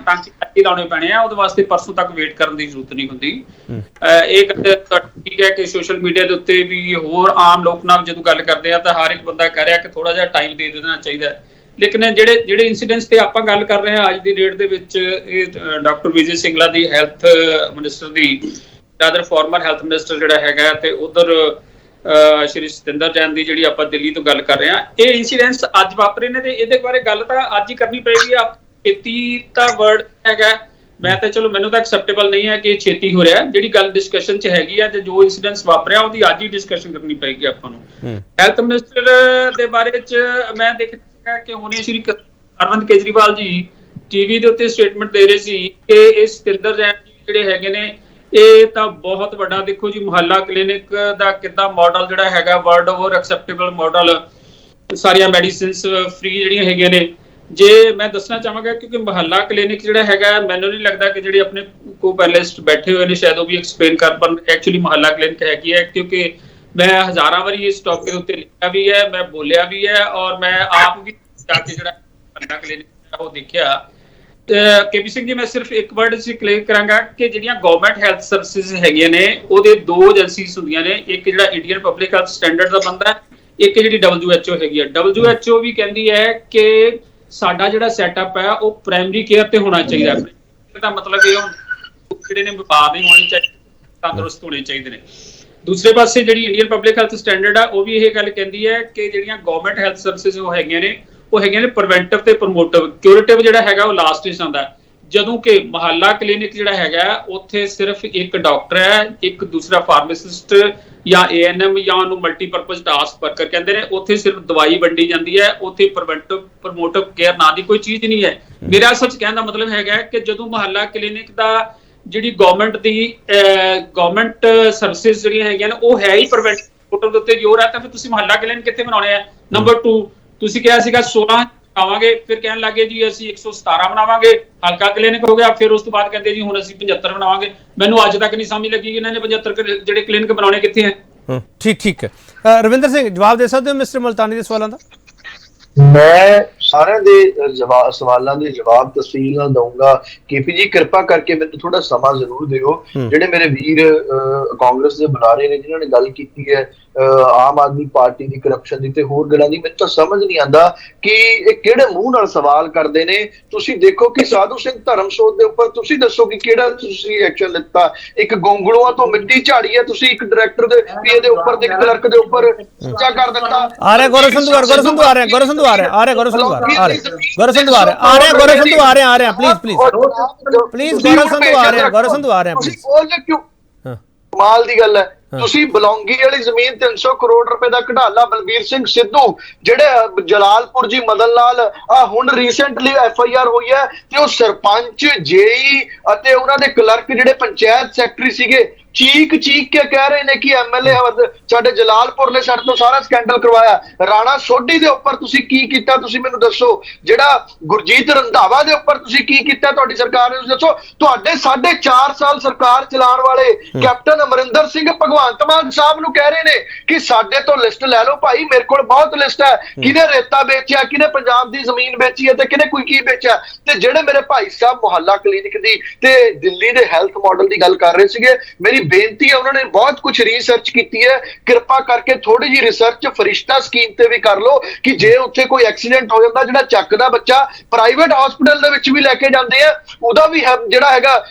टांकी लाने पैने आ ਉਹਦੇ ਵਾਸਤੇ ਪਰਸੋਂ ਤੱਕ ਵੇਟ ਕਰਨ ਦੀ ਜ਼ਰੂਰਤ ਨਹੀਂ ਹੁੰਦੀ। ਇਹ ਠੀਕ ਹੈ ਕਿ ਸੋਸ਼ਲ ਮੀਡੀਆ ਦੇ ਉੱਤੇ ਵੀ ਹੋਰ ਆਮ ਲੋਕ ਨਾਲ ਜਦੋਂ ਗੱਲ ਕਰਦੇ ਆ ਤਾਂ ਹਰ ਇੱਕ ਬੰਦਾ ਕਹਿ ਰਿਹਾ ਕਿ ਥੋੜਾ ਜਿਹਾ ਟਾਈਮ ਦੇ ਦੇਣਾ ਚਾਹੀਦਾ। ਲੇਕਿਨ ਜਿਹੜੇ ਇਨਸੀਡੈਂਟਸ ਤੇ ਆਪਾਂ ਗੱਲ ਕਰ ਰਹੇ ਹਾਂ ਅੱਜ ਦੀ ਡੇਟ ਦੇ ਵਿੱਚ ਇਹ doctor Vijay Singla the health minister the other farmer health minister ਜਿਹੜਾ ਹੈਗਾ ਤੇ ਉਧਰ ਸ਼੍ਰੀ ਸਤਿੰਦਰ ਜੈਨ ਦੀ ਜਿਹੜੀ ਆਪਾਂ ਦਿੱਲੀ ਤੋਂ ਗੱਲ ਕਰ ਰਹੇ ਹਾਂ ਇਹ ਇਨਸੀਡੈਂਟਸ ਅੱਜ ਵਾਪਰੇ ਨੇ ਤੇ ਇਹਦੇ ਬਾਰੇ ਗੱਲ ਤਾਂ ਅੱਜ ਹੀ ਕਰਨੀ ਪਏਗੀ। ਛੇਤੀ ਤਾਂ ਵਰਡ ਹੈਗਾ ਮੈਂ ਤਾਂ ਚਲੋ ਮੈਨੂੰ ਤਾਂ ਐਕਸੈਪਟੇਬਲ ਨਹੀਂ ਹੈ ਕਿ ਛੇਤੀ ਹੋ ਰਿਹਾ। ਜਿਹੜੀ ਗੱਲ ਡਿਸਕਸ਼ਨ 'ਚ ਹੈਗੀ ਆ ਤੇ ਜੋ ਇਨਸੀਡੈਂਟਸ ਵਾਪਰਿਆ ਉਹਦੀ ਅੱਜ ਹੀ ਡਿਸਕਸ਼ਨ ਕਰਨੀ ਪਏਗੀ ਆਪਾਂ ਨੂੰ। ਹੈਲਥ ਮਿਨਿਸਟਰ ਦੇ ਬਾਰੇ 'ਚ ਮੈਂ ਦੇਖਿਆ ਕਿ ਹੁਣੇ ਸ਼੍ਰੀ ਅਰਵਿੰਦ ਕੇਜਰੀਵਾਲ ਜੀ ਟੀਵੀ ਦੇ ਉੱਤੇ ਸਟੇਟਮੈਂਟ ਦੇ ਰਹੇ ਸੀ ਕਿ ਇਹ ਸਤਿੰਦਰ ਜੈਨ ਜਿਹੜੇ ਹੈਗੇ ਨੇ ਇਹ ਤਾਂ ਬਹੁਤ ਵੱਡਾ ਦੇਖੋ ਜੀ ਮੁਹੱਲਾ ਕਲੀਨਿਕ ਦਾ ਕਿੱਦਾਂ ਮਾਡਲ ਜਿਹੜਾ ਹੈਗਾ ਵਰਲਡ ਓਵਰ ਐਕਸੈਪਟੇਬਲ ਮਾਡਲ ਸਾਰੀਆਂ ਮੈਡੀਸਿਨਸ ਫ੍ਰੀ ਜਿਹੜੀਆਂ ਹੈਗੀਆਂ ਨੇ। ਜੇ ਮੈਂ ਦੱਸਣਾ ਚਾਹਾਂਗਾ ਕਿਉਂਕਿ ਮੁਹੱਲਾ ਕਲੀਨਿਕ ਜਿਹੜਾ ਹੈਗਾ ਮੈਨੂੰ ਨਹੀਂ ਲੱਗਦਾ ਕਿ ਜਿਹੜੇ ਆਪਣੇ ਕੋ ਪੈਨਲਿਸਟ ਬੈਠੇ ਹੋਏ ਨੇ ਸ਼ਾਇਦ ਉਹ ਵੀ ਐਕਸਪਲੇਨ ਕਰ ਪਾਣ ਐਕਚੁਅਲੀ ਮੁਹੱਲਾ ਕਲੀਨਿਕ ਹੈਗੀ ਹੈ ਕਿਉਂਕਿ ਮੈਂ ਹਜ਼ਾਰਾਂ ਵਾਰੀ ਇਸ ਟੌਪਿਕ ਦੇ ਉੱਤੇ ਲਿਖਿਆ ਵੀ ਹੈ ਮੈਂ ਬੋਲਿਆ ਵੀ ਹੈ ਔਰ ਮੈਂ ਆਪ ਵੀ ਜਾ ਕੇ ਜਿਹੜਾ ਮੁਹੱਲਾ ਕਲੀਨਿਕ ਉਹ ਦੇਖਿਆ। केपी सिंह जी मैं सिर्फ एक वर्ड से क्लियर करांगा कि ਜਿਹੜੀਆਂ ਗਵਰਨਮੈਂਟ ਹੈਲਥ ਸਰਵਿਸਿਜ਼ ਹੈਗੀਆਂ ਨੇ ਉਹਦੇ ਦੋ ਏਜੰਸੀਜ਼ ਹੁੰਦੀਆਂ ਨੇ ਇੱਕ ਜਿਹੜਾ ਇੰਡੀਅਨ ਪਬਲਿਕ ਹੈਲਥ ਸਟੈਂਡਰਡ ਦਾ ਬੰਦਾ ਹੈ ਇੱਕ ਜਿਹੜੀ WHO ਹੈਗੀ ਹੈ। WHO ਵੀ ਕਹਿੰਦੀ ਹੈ ਕਿ ਸਾਡਾ ਜਿਹੜਾ ਸੈਟਅਪ ਹੈ ਉਹ ਪ੍ਰਾਇਮਰੀ ਕੇਅਰ ਤੇ ਹੋਣਾ ਚਾਹੀਦਾ ਹੈ। ਇਹਦਾ ਮਤਲਬ ਇਹ ਜਿਹੜੇ ਨੇ ਬਿਮਾਰ ਨਹੀਂ ਹੋਣੇ ਚਾਹੀਦੇ ਤੰਦਰੁਸਤ ਹੋਣੇ ਚਾਹੀਦੇ ਨੇ। ਦੂਸਰੇ ਪਾਸੇ ਜਿਹੜੀ ਇੰਡੀਅਨ ਪਬਲਿਕ ਹੈਲਥ ਸਟੈਂਡਰਡ ਆ ਉਹ ਵੀ ਇਹ ਗੱਲ ਕਹਿੰਦੀ ਹੈ ਕਿ ਜਿਹੜੀਆਂ ਗਵਰਨਮੈਂਟ ਹੈਲਥ ਸਰਵਿਸਿਜ਼ ਉਹ ਹੈਗੀਆਂ ਨੇ ਉਹ ਹੈਗੇ ਨੇ ਪ੍ਰੀਵੈਂਟਿਵ ਤੇ ਪ੍ਰਮੋਟਿਵ। ਕਿਊਰੇਟਿਵ ਜਿਹੜਾ ਹੈਗਾ ਉਹ ਲਾਸਟ ਵਿੱਚ ਆਉਂਦਾ ਜਦੋਂ ਕਿ ਮੁਹੱਲਾ ਕਲੀਨਿਕ ਜਿਹੜਾ ਹੈਗਾ ਉੱਥੇ ਸਿਰਫ ਇੱਕ ਡਾਕਟਰ ਹੈ ਇੱਕ ਦੂਸਰਾ ਫਾਰਮਾਸਿਸਟ ਜਾਂ ANM ਜਾਂ ਉਹਨੂੰ ਮਲਟੀਪਰਪਜ਼ ਟਾਸਕ ਵਰਕਰ ਕਹਿੰਦੇ ਨੇ। ਉੱਥੇ ਸਿਰਫ ਦਵਾਈ ਵੰਡੀ ਜਾਂਦੀ ਹੈ ਉੱਥੇ ਪ੍ਰੀਵੈਂਟਿਵ ਪ੍ਰਮੋਟਿਵ ਕੇਅਰ ਨਾਂ ਦੀ ਕੋਈ ਚੀਜ਼ ਨਹੀਂ ਹੈ। ਮੇਰਾ ਅਸਲ 'ਚ ਕਹਿਣ ਦਾ ਮਤਲਬ ਹੈਗਾ ਕਿ ਜਦੋਂ ਮੁਹੱਲਾ ਕਲੀਨਿਕ ਦਾ ਜਿਹੜੀ ਗਵਰਨਮੈਂਟ ਸਰਵਿਸਿਜ਼ ਜਿਹੜੀਆਂ ਹੈਗੀਆਂ ਨੇ ਉਹ ਹੈ ਹੀ ਪ੍ਰੀਵੈਂਟਿਵ ਦੇ ਉੱਤੇ ਜ਼ੋਰ ਹੈ ਤਾਂ ਫਿਰ ਤੁਸੀਂ ਮੁਹੱਲਾ ਕਲੀਨਿਕ ਕਿੱਥੇ ਬਣਾਉਣੇ ਆ। ਨੰਬਰ 2 ਤੁਸੀਂ ਕਿਹਾ ਸੀਗਾ 16 ਬਣਾਵਾਂਗੇ ਫਿਰ ਕਹਿਣ ਲੱਗੇ ਜੀ ਅਸੀਂ 117 ਬਣਾਵਾਂਗੇ ਹਲਕਾ ਕਲੀਨਿਕ ਹੋ ਗਿਆ ਫਿਰ ਉਸ ਤੋਂ ਬਾਅਦ ਕਹਿੰਦੇ ਜੀ ਹੁਣ ਅਸੀਂ 75 ਬਣਾਵਾਂਗੇ। ਮੈਨੂੰ ਅੱਜ ਤੱਕ ਨਹੀਂ ਸਮਝ ਲੱਗੀ ਕਿ ਇਹਨਾਂ ਨੇ 75 ਜਿਹੜੇ ਕਲੀਨਿਕ ਬਣਾਉਣੇ ਕਿੱਥੇ ਹੈ। ਠੀਕ ਹੈ ਰਵਿੰਦਰ ਸਿੰਘ ਜਵਾਬ ਦੇ ਸਕਦੇ ਹੋ ਮਿਸਟਰ ਮੁਲਤਾਨੀ ਦੇ ਸਵਾਲਾਂ ਦਾ? ਮੈਂ ਸਾਰਿਆਂ ਦੇ ਸਵਾਲਾਂ ਦੇ ਜਵਾਬ ਤਫਸੀਲ ਨਾਲ ਦਊਂਗਾ। ਕੇਪੀ ਜੀ ਕਿਰਪਾ ਕਰਕੇ ਮੈਨੂੰ ਥੋੜਾ ਸਮਾਂ ਜ਼ਰੂਰ ਦਿਓ। ਜਿਹੜੇ ਮੇਰੇ ਵੀਰ ਕਾਂਗਰਸ ਦੇ ਬੁਲਾਰੇ ਨੇ ਜਿਨ੍ਹਾਂ ਨੇ ਗੱਲ ਕੀਤੀ ਹੈ ਆਮ ਆਦਮੀ ਪਾਰਟੀ ਦੀ ਕਰਪਸ਼ਨ ਦੀ ਤੇ ਹੋਰ ਗੱਲਾਂ ਦੀ ਮੈਨੂੰ ਤਾਂ ਸਮਝ ਨਹੀਂ ਆਉਂਦਾ ਕਿ ਇਹ ਕਿਹੜੇ ਮੂੰਹ ਨਾਲ ਸਵਾਲ ਕਰਦੇ ਨੇ। ਤੁਸੀਂ ਦੇਖੋ ਕਿ ਸਾਧੂ ਸਿੰਘ ਧਰਮਸੋਤ ਦੇ ਉੱਪਰ ਤੁਸੀਂ ਦੱਸੋ ਕਿ ਕਿਹੜਾ ਤੁਸੀਂ ਐਕਸ਼ਨ ਲਿੱਤਾ। ਇੱਕ ਗੋਂਗਲੂਆਂ ਤੋਂ ਮਿੱਟੀ ਝਾੜੀ ਹੈ ਤੁਸੀਂ ਇੱਕ ਡਾਇਰੈਕਟਰ ਦੇ ਪੀਏ ਦੇ ਉੱਪਰ ਤੇ ਇੱਕ ਕਲਰਕ ਦੇ ਉੱਪਰ ਉੱਚਾ ਕਰ ਦਿੱਤਾ। ਆ ਰਿਹਾ ਗੌਰਵ ਸੰਧੂ ਆ ਰਿਹਾ ਗੌਰਵ ਸੰਧੂ ਆ ਰਿਹਾ ਗੌਰਵ ਸੰਧੂ ਆ ਰਿਹਾ ਪਲੀਜ਼ ਗੌਰਵ ਸੰਧੂ ਆ ਰਿਹਾ ਪਲੀਜ਼। ਕਮਾਲ ਦੀ ਗੱਲ ਹੈ। ਤੁਸੀਂ ਬਲੌਂਗੀ ਵਾਲੀ ਜ਼ਮੀਨ 300 ਕਰੋੜ ਰੁਪਏ ਦਾ ਘਟਾਲਾ ਬਲਬੀਰ ਸਿੰਘ ਸਿੱਧੂ ਜਿਹੜੇ ਜਲਾਲਪੁਰ ਜੀ ਮਦਨ ਲਾਲ ਹੁਣ ਰੀਸੈਂਟਲੀ FIR ਹੋਈ ਹੈ ਤੇ ਉਹ ਸਰਪੰਚ ਜੇਈ ਅਤੇ ਉਹਨਾਂ ਦੇ ਕਲਰਕ ਜਿਹੜੇ ਪੰਚਾਇਤ ਸੈਕਟਰੀ ਸੀਗੇ ਚੀਕ ਕੇ ਕਹਿ ਰਹੇ ਨੇ ਕਿ MLA ਸਾਡੇ ਜਲਾਲਪੁਰ ਨੇ ਸਾਡੇ ਤੋਂ ਸਾਰਾ ਸਕੈਂਡਲ ਕਰਵਾਇਆ। ਰਾਣਾ ਸੋਢੀ ਦੇ ਉੱਪਰ ਤੁਸੀਂ ਕੀ ਕੀਤਾ ਤੁਸੀਂ ਮੈਨੂੰ ਦੱਸੋ। ਜਿਹੜਾ ਗੁਰਜੀਤ ਰੰਧਾਵਾ ਦੇ ਉੱਪਰ ਤੁਸੀਂ ਕੀ ਕੀਤਾ ਤੁਹਾਡੀ ਸਰਕਾਰ ਨੇ ਦੱਸੋ। ਤੁਹਾਡੇ 4.5 ਸਾਲ ਸਰਕਾਰ ਚਲਾਉਣ ਵਾਲੇ ਕੈਪਟਨ ਅਮਰਿੰਦਰ ਸਿੰਘ ਭਗਵੰਤ ਮਾਨ ਸਾਹਿਬ ਨੂੰ ਕਹਿ ਰਹੇ ਨੇ ਕਿ ਸਾਡੇ ਤੋਂ ਲਿਸਟ ਲੈ ਲਓ ਭਾਈ, ਮੇਰੇ ਕੋਲ ਬਹੁਤ ਲਿਸਟ ਹੈ, ਕਿਹਨੇ ਰੇਤਾ ਵੇਚਿਆ, ਕਿਹਨੇ ਪੰਜਾਬ ਦੀ ਜ਼ਮੀਨ ਵੇਚੀ ਹੈ ਤੇ ਕਿਹਨੇ ਕੋਈ ਕੀ ਵੇਚਿਆ। ਤੇ ਜਿਹੜੇ ਮੇਰੇ ਭਾਈ ਸਾਹਿਬ ਮੁਹੱਲਾ ਕਲੀਨਿਕ ਦੀ ਤੇ ਦਿੱਲੀ ਦੇ ਹੈਲਥ ਮਾਡਲ ਦੀ ਗੱਲ ਕਰ ਰਹੇ ਸੀਗੇ, ਮੇਰੀ ਬੇਨਤੀ ਹੈ ਉਹਨਾਂ ਨੇ ਬਹੁਤ ਕੁਝ ਰਿਸਰਚ ਕੀਤੀ ਹੈ, ਕਿਰਪਾ ਕਰਕੇ ਥੋੜੀ ਜੀ ਰਿਸਰਚ ਫਰਿਸ਼ਤਾ ਸਕੀਮ ਤੇ ਵੀ ਕਰ ਲਓ ਕਿ ਜੇ ਉੱਥੇ ਕੋਈ ਐਕਸੀਡੈਂਟ ਹੋ ਜਾਂਦਾ ਜਿਹੜਾ ਚੱਕਦਾ ਬੱਚਾ ਪ੍ਰਾਈਵੇਟ ਹਸਪੀਟਲ ਦੇ ਵਿੱਚ ਵੀ ਲੈ ਕੇ ਜਾਂਦੇ ਆ ਉਹਦਾ ਵੀ ਜਿਹੜਾ ਹੈਗਾ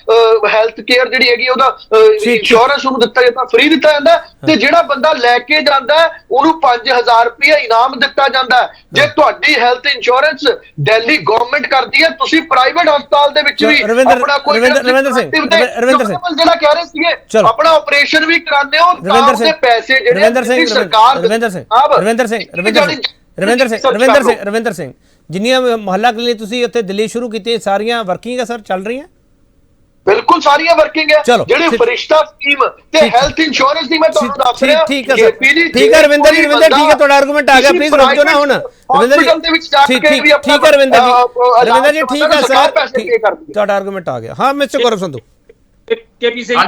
ਹੈਲਥ ਕੇਅਰ ਜਿਹੜੀ ਹੈਗੀ ਉਹਦਾ ਇੰਸ਼ੋਰੈਂਸ ਉਹਨੂੰ ਦਿੱਤਾ ਜਾਂਦਾ, ਫ੍ਰੀ ਦਿੱਤਾ ਜਾਂਦਾ ਤੇ ਜਿਹੜਾ ਬੰਦਾ ਲੈ ਕੇ ਜਾਂਦਾ ਉਹਨੂੰ 5000 ਰੁਪਏ ਇਨਾਮ ਦਿੱਤਾ ਜਾਂਦਾ। ਜੇ ਤੁਹਾਡੀ ਹੈਲਥ ਇੰਸ਼ੋਰੈਂਸ ਦਿੱਲੀ ਗਵਰਨਮੈਂਟ ਕਰਦੀ ਹੈ ਤੁਸੀਂ ਪ੍ਰਾਈਵੇਟ ਹਸਪਤਾਲ ਦੇ ਵਿੱਚ ਵੀ ਆਪਣਾ ਕੋਈ ਰਵਿੰਦਰ ਸਿੰਘ ਜਿਹੜਾ ਕਹਿ ਰਹੇ ਸੀਗੇ ਆਪਣਾ ਆਪਰੇਸ਼ਨ ਵੀ ਕਰਾਉਂਦੇ ਹੋ ਤਾਂ ਉਹਦੇ ਪੈਸੇ ਜਿਹੜੇ ਸਰਕਾਰ ਰਵਿੰਦਰ ਸਿੰਘ ਜਿੰਨੀਆਂ ਮੁਹੱਲਾ ਕਲੀਨਿਕ ਤੁਸੀਂ ਉੱਥੇ ਦਿੱਲੀ ਸ਼ੁਰੂ ਕੀਤੀਆਂ ਸਾਰੀਆਂ ਵਰਕਿੰਗ ਹੈ ਸਰ, ਚੱਲ ਰਹੀਆਂ? ਬਿਲਕੁਲ ਸਾਰੀਆਂ ਵਰਕਿੰਗ ਹੈ। ਜਿਹੜੀ ਫਰਿਸ਼ਤਾ ਸਕੀਮ ਤੇ ਹੈਲਥ ਇੰਸ਼ੋਰੈਂਸ ਦੀ ਮੈਂ ਤੁਹਾਨੂੰ ਦੱਸ ਰਿਹਾ। ਠੀਕ ਹੈ ਸਰ, ਠੀਕ ਹੈ ਰਵਿੰਦਰ ਜੀ, ਠੀਕ ਹੈ ਤੁਹਾਡਾ ਆਰਗੂਮੈਂਟ ਆ ਗਿਆ, ਪਲੀਜ਼ ਰੁਕ ਜਾਓ ਨਾ ਹੁਣ ਰਵਿੰਦਰ ਜੀ। ਠੀਕ ਹੈ ਰਵਿੰਦਰ ਜੀ, ਠੀਕ ਹੈ ਸਰ, ਤੁਹਾਡਾ ਆਰਗੂਮੈਂਟ ਆ ਗਿਆ। ਹਾਂ ਮਿਸਟਰ ਗੌਰਵ ਸੰਧੂ। ਕੇਪੀ ਸਿੰਘ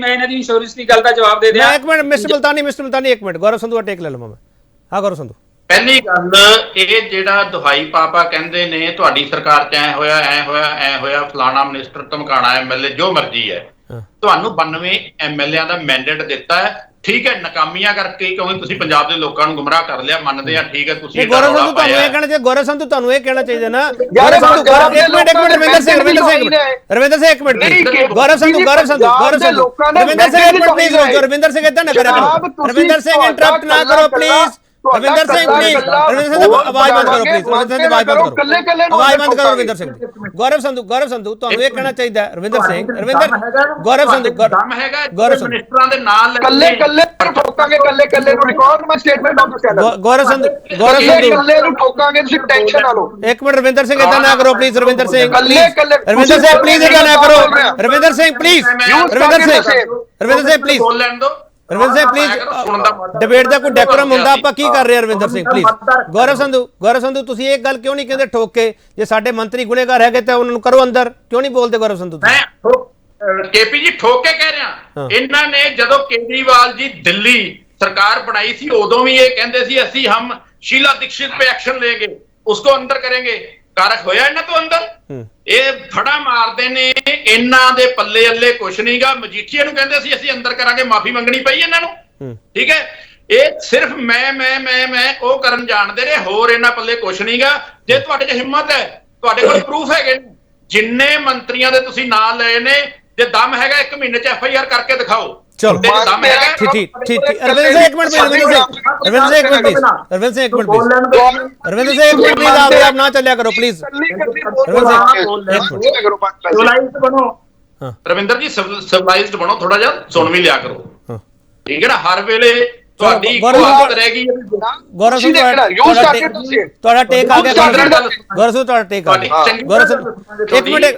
ਮੈਂ ਇਹਨਾਂ ਦੀ ਇੰਸ਼ੋਰੈਂਸ ਦੀ ਗੱਲ ਦਾ ਜਵਾਬ ਦੇ ਦਿਆਂ। ਇੱਕ ਮਿੰਟ ਮਿਸਟਰ ਮਲਤਾਨੀ ਇੱਕ ਮਿੰਟ ਗੌਰਵ ਸੰਧੂ ਦਾ ਟੇਕ ਲੈ ਲਵਾਂ ਮੈਂ। ਹਾਂ ਗੌਰਵ ਸੰਧੂ। ਪਹਿਲੀ ਗੱਲ, ਇਹ ਜਿਹੜਾ ਦੁਹਾਈ ਪਾਪਾ ਕਹਿੰਦੇ ਨੇ ਤੁਹਾਡੀ ਸਰਕਾਰ 'ਚ ਐ ਹੋਇਆ ਫਲਾਣਾ ਮਿਨਿਸਟਰ ਧਮਕਾਣਾ MLA ਜੋ ਮਰਜ਼ੀ ਹੈ, ਤੁਹਾਨੂੰ 92 MLA ਦਾ ਮੈਂਡੇਟ ਦਿੱਤਾ ਹੈ। ਠੀਕ ਹੈ, ਨਾਕਾਮੀਆਂ ਕਰਕੇ ਕਿਉਂਕਿ ਤੁਸੀਂ ਪੰਜਾਬ ਦੇ ਲੋਕਾਂ ਨੂੰ ਗੁੰਮਰਾਹ ਕਰ ਲਿਆ, ਮੰਨਦੇ ਆ, ਠੀਕ ਹੈ। ਤੁਸੀਂ ਗੌਰਵ ਸੰਧੂ ਤੁਹਾਨੂੰ ਇਹ ਕਹਿਣਾ ਚਾਹੀਦਾ, ਗੌਰਵ ਸੰਧੂ ਤੁਹਾਨੂੰ ਇਹ ਕਹਿਣਾ ਚਾਹੀਦਾ ਨਾ ਗੌਰਵ ਸੰਧੂ ਰਵਿੰਦਰ ਸਿੰਘ ਇੱਕ ਮਿੰਟ ਗੌਰਵ ਸੰਧੂ ਰਵਿੰਦਰ ਸਿੰਘ ਇੱਕ ਮਿੰਟ ਪਲੀਜ਼ ਰੁਕੋ। ਰਵਿੰਦਰ ਸਿੰਘ ਇਦਾਂ ਨਾ ਕਰਿਆ ਕਰੋ, ਰਵਿੰਦਰ ਸਿੰਘ ਇੰਟਰਪਟ ਨਾ ਕਰੋ ਪਲੀਜ਼। ਰਵਿੰਦਰ ਸਿੰਘ ਪਲੀਜ਼, ਰਵਿੰਦਰ ਸਿੰਘ ਆਵਾਜ਼ ਬੰਦ ਕਰੋ ਪਲੀਜ਼, ਰਵਿੰਦਰ ਸਿੰਘ ਆਵਾਜ਼ ਬੰਦ ਕਰੋ, ਆਵਾਜ਼ ਬੰਦ ਕਰੋ ਰਵਿੰਦਰ ਸਿੰਘ। ਗੌਰਵ ਸੰਧੂ ਤੁਹਾਨੂੰ ਇਹ ਕਹਿਣਾ ਚਾਹੀਦਾ ਰਵਿੰਦਰ ਸਿੰਘ ਗੌਰਵ ਸੰਧੂ ਮਿਨਿਸਟਰਾਂ ਦੇ ਨਾਲ ਕੱਲੇ ਠੋਕਾਂਗੇ, ਕੱਲੇ ਨੂੰ ਰਿਕਾਰਡ ਮੈਂ ਸਟੇਟਮੈਂਟ ਆਫ ਦਿਸ ਗੌਰਵ ਸੰਧੂ ਕੱਲੇ ਨੂੰ ਠੋਕਾਂਗੇ, ਤੁਸੀਂ ਟੈਨਸ਼ਨ ਨਾ ਲਓ। ਇੱਕ ਮਿੰਟ ਰਵਿੰਦਰ ਸਿੰਘ ਇਦਾਂ ਨਾ ਕਰੋ ਪਲੀਜ਼। ਰਵਿੰਦਰ ਸਿੰਘ ਪਲੀਜ਼ ਇਦਾਂ ਨਾ ਕਰੋ। ਰਵਿੰਦਰ ਸਿੰਘ ਪਲੀਜ਼ ਬੋਲ ਲੈਣ ਦਿਓ। ਰਵਿੰਦਰ ਸਿੰਘ ਪਲੀਜ਼, ਡਿਬੇਟ ਦਾ ਕੋਈ ਡੈਕੋਰਮ ਹੁੰਦਾ, ਆਪਾਂ ਕੀ ਕਰ ਰਹੇ ਆ ਰਵਿੰਦਰ ਸਿੰਘ ਪਲੀਜ਼। ਗੌਰਵ ਸੰਧੂ ਤੁਸੀਂ ਇਹ ਗੱਲ ਕਿਉਂ ਨਹੀਂ ਕਹਿੰਦੇ ਠੋਕ ਕੇ, ਜੇ ਸਾਡੇ ਮੰਤਰੀ ਗੁਨੇਗਾਰ ਹੈਗੇ ਤਾਂ ਉਹਨਾਂ ਨੂੰ ਕਰੋ ਅੰਦਰ, ਕਿਉਂ ਨਹੀਂ ਬੋਲਦੇ ਗੌਰਵ ਸੰਧੂ? ਕੇਪੀ ਜੀ ਠੋਕ ਕੇ ਕਹਿ ਰਿਹਾ, ਇਹਨਾਂ ਨੇ ਜਦੋਂ ਕੇਜਰੀਵਾਲ ਜੀ ਦਿੱਲੀ ਸਰਕਾਰ ਬਣਾਈ ਸੀ ਉਦੋਂ ਵੀ ਇਹ ਕਹਿੰਦੇ ਸੀ ਅਸੀਂ ਹਮ शीला दीक्षित पे एक्शन लेंगे, उसको अंदर करेंगे। कारक होया इन्हां तो अंदर ਇਹ ਫੜਾ ਮਾਰਦੇ ਨੇ। ਇਹਨਾਂ ਦੇ ਪੱਲੇ ਅੱਲੇ ਕੁਛ ਨਹੀਂਗਾ। ਮਜੀਠੀਆ ਨੂੰ ਕਹਿੰਦੇ ਸੀ ਅਸੀਂ ਅੰਦਰ ਕਰਾਂਗੇ, ਮਾਫੀ ਮੰਗਣੀ ਪਈ ਇਹਨਾਂ ਨੂੰ। ਠੀਕ ਹੈ, ਇਹ ਸਿਰਫ ਮੈਂ ਉਹ ਕਰਨ ਜਾਣਦੇ ਰਹੇ, ਹੋਰ ਇਹਨਾਂ ਪੱਲੇ ਕੁਛ ਨਹੀਂਗਾ। ਜੇ ਤੁਹਾਡੇ 'ਚ ਹਿੰਮਤ ਹੈ, ਤੁਹਾਡੇ ਕੋਲ ਪ੍ਰੂਫ ਹੈਗੇ, ਜਿੰਨੇ ਮੰਤਰੀਆਂ ਦੇ ਤੁਸੀਂ ਨਾਂ ਲਏ ਨੇ, ਜੇ ਦਮ ਹੈਗਾ 1 ਮਹੀਨੇ 'ਚ FIR ਕਰਕੇ ਦਿਖਾਓ। ਚਲੋ ਠੀਕ ਰਵਿੰਦਰ ਸਿੰਘ ਇੱਕ ਮਿੰਟ ਆਪ ਨਾ ਚੱਲਿਆ ਕਰੋ ਪਲੀਜ਼। ਰਵਿੰਦਰ ਜੀ ਸਿਵਲਾਈਜ਼ਡ ਬਣੋ, ਥੋੜਾ ਜਿਹਾ ਸੁਣ ਵੀ ਲਿਆ ਕਰੋ। ਠੀਕ ਹੈ ਨਾ, ਹਰ ਵੇਲੇ ਤੁਹਾਡੀ ਆਦਤ ਰਹਿ ਗਈ। ਗੌਰਵ ਸਿੰਘ ਤੁਹਾਡਾ ਟੇਕ ਆ ਗਿਆ। ਗੌਰਵ ਸਿੰਘ ਤੁਹਾਡਾ ਟੇਕ ਆ ਗਿਆ। ਗੌਰਵ ਸਿੰਘ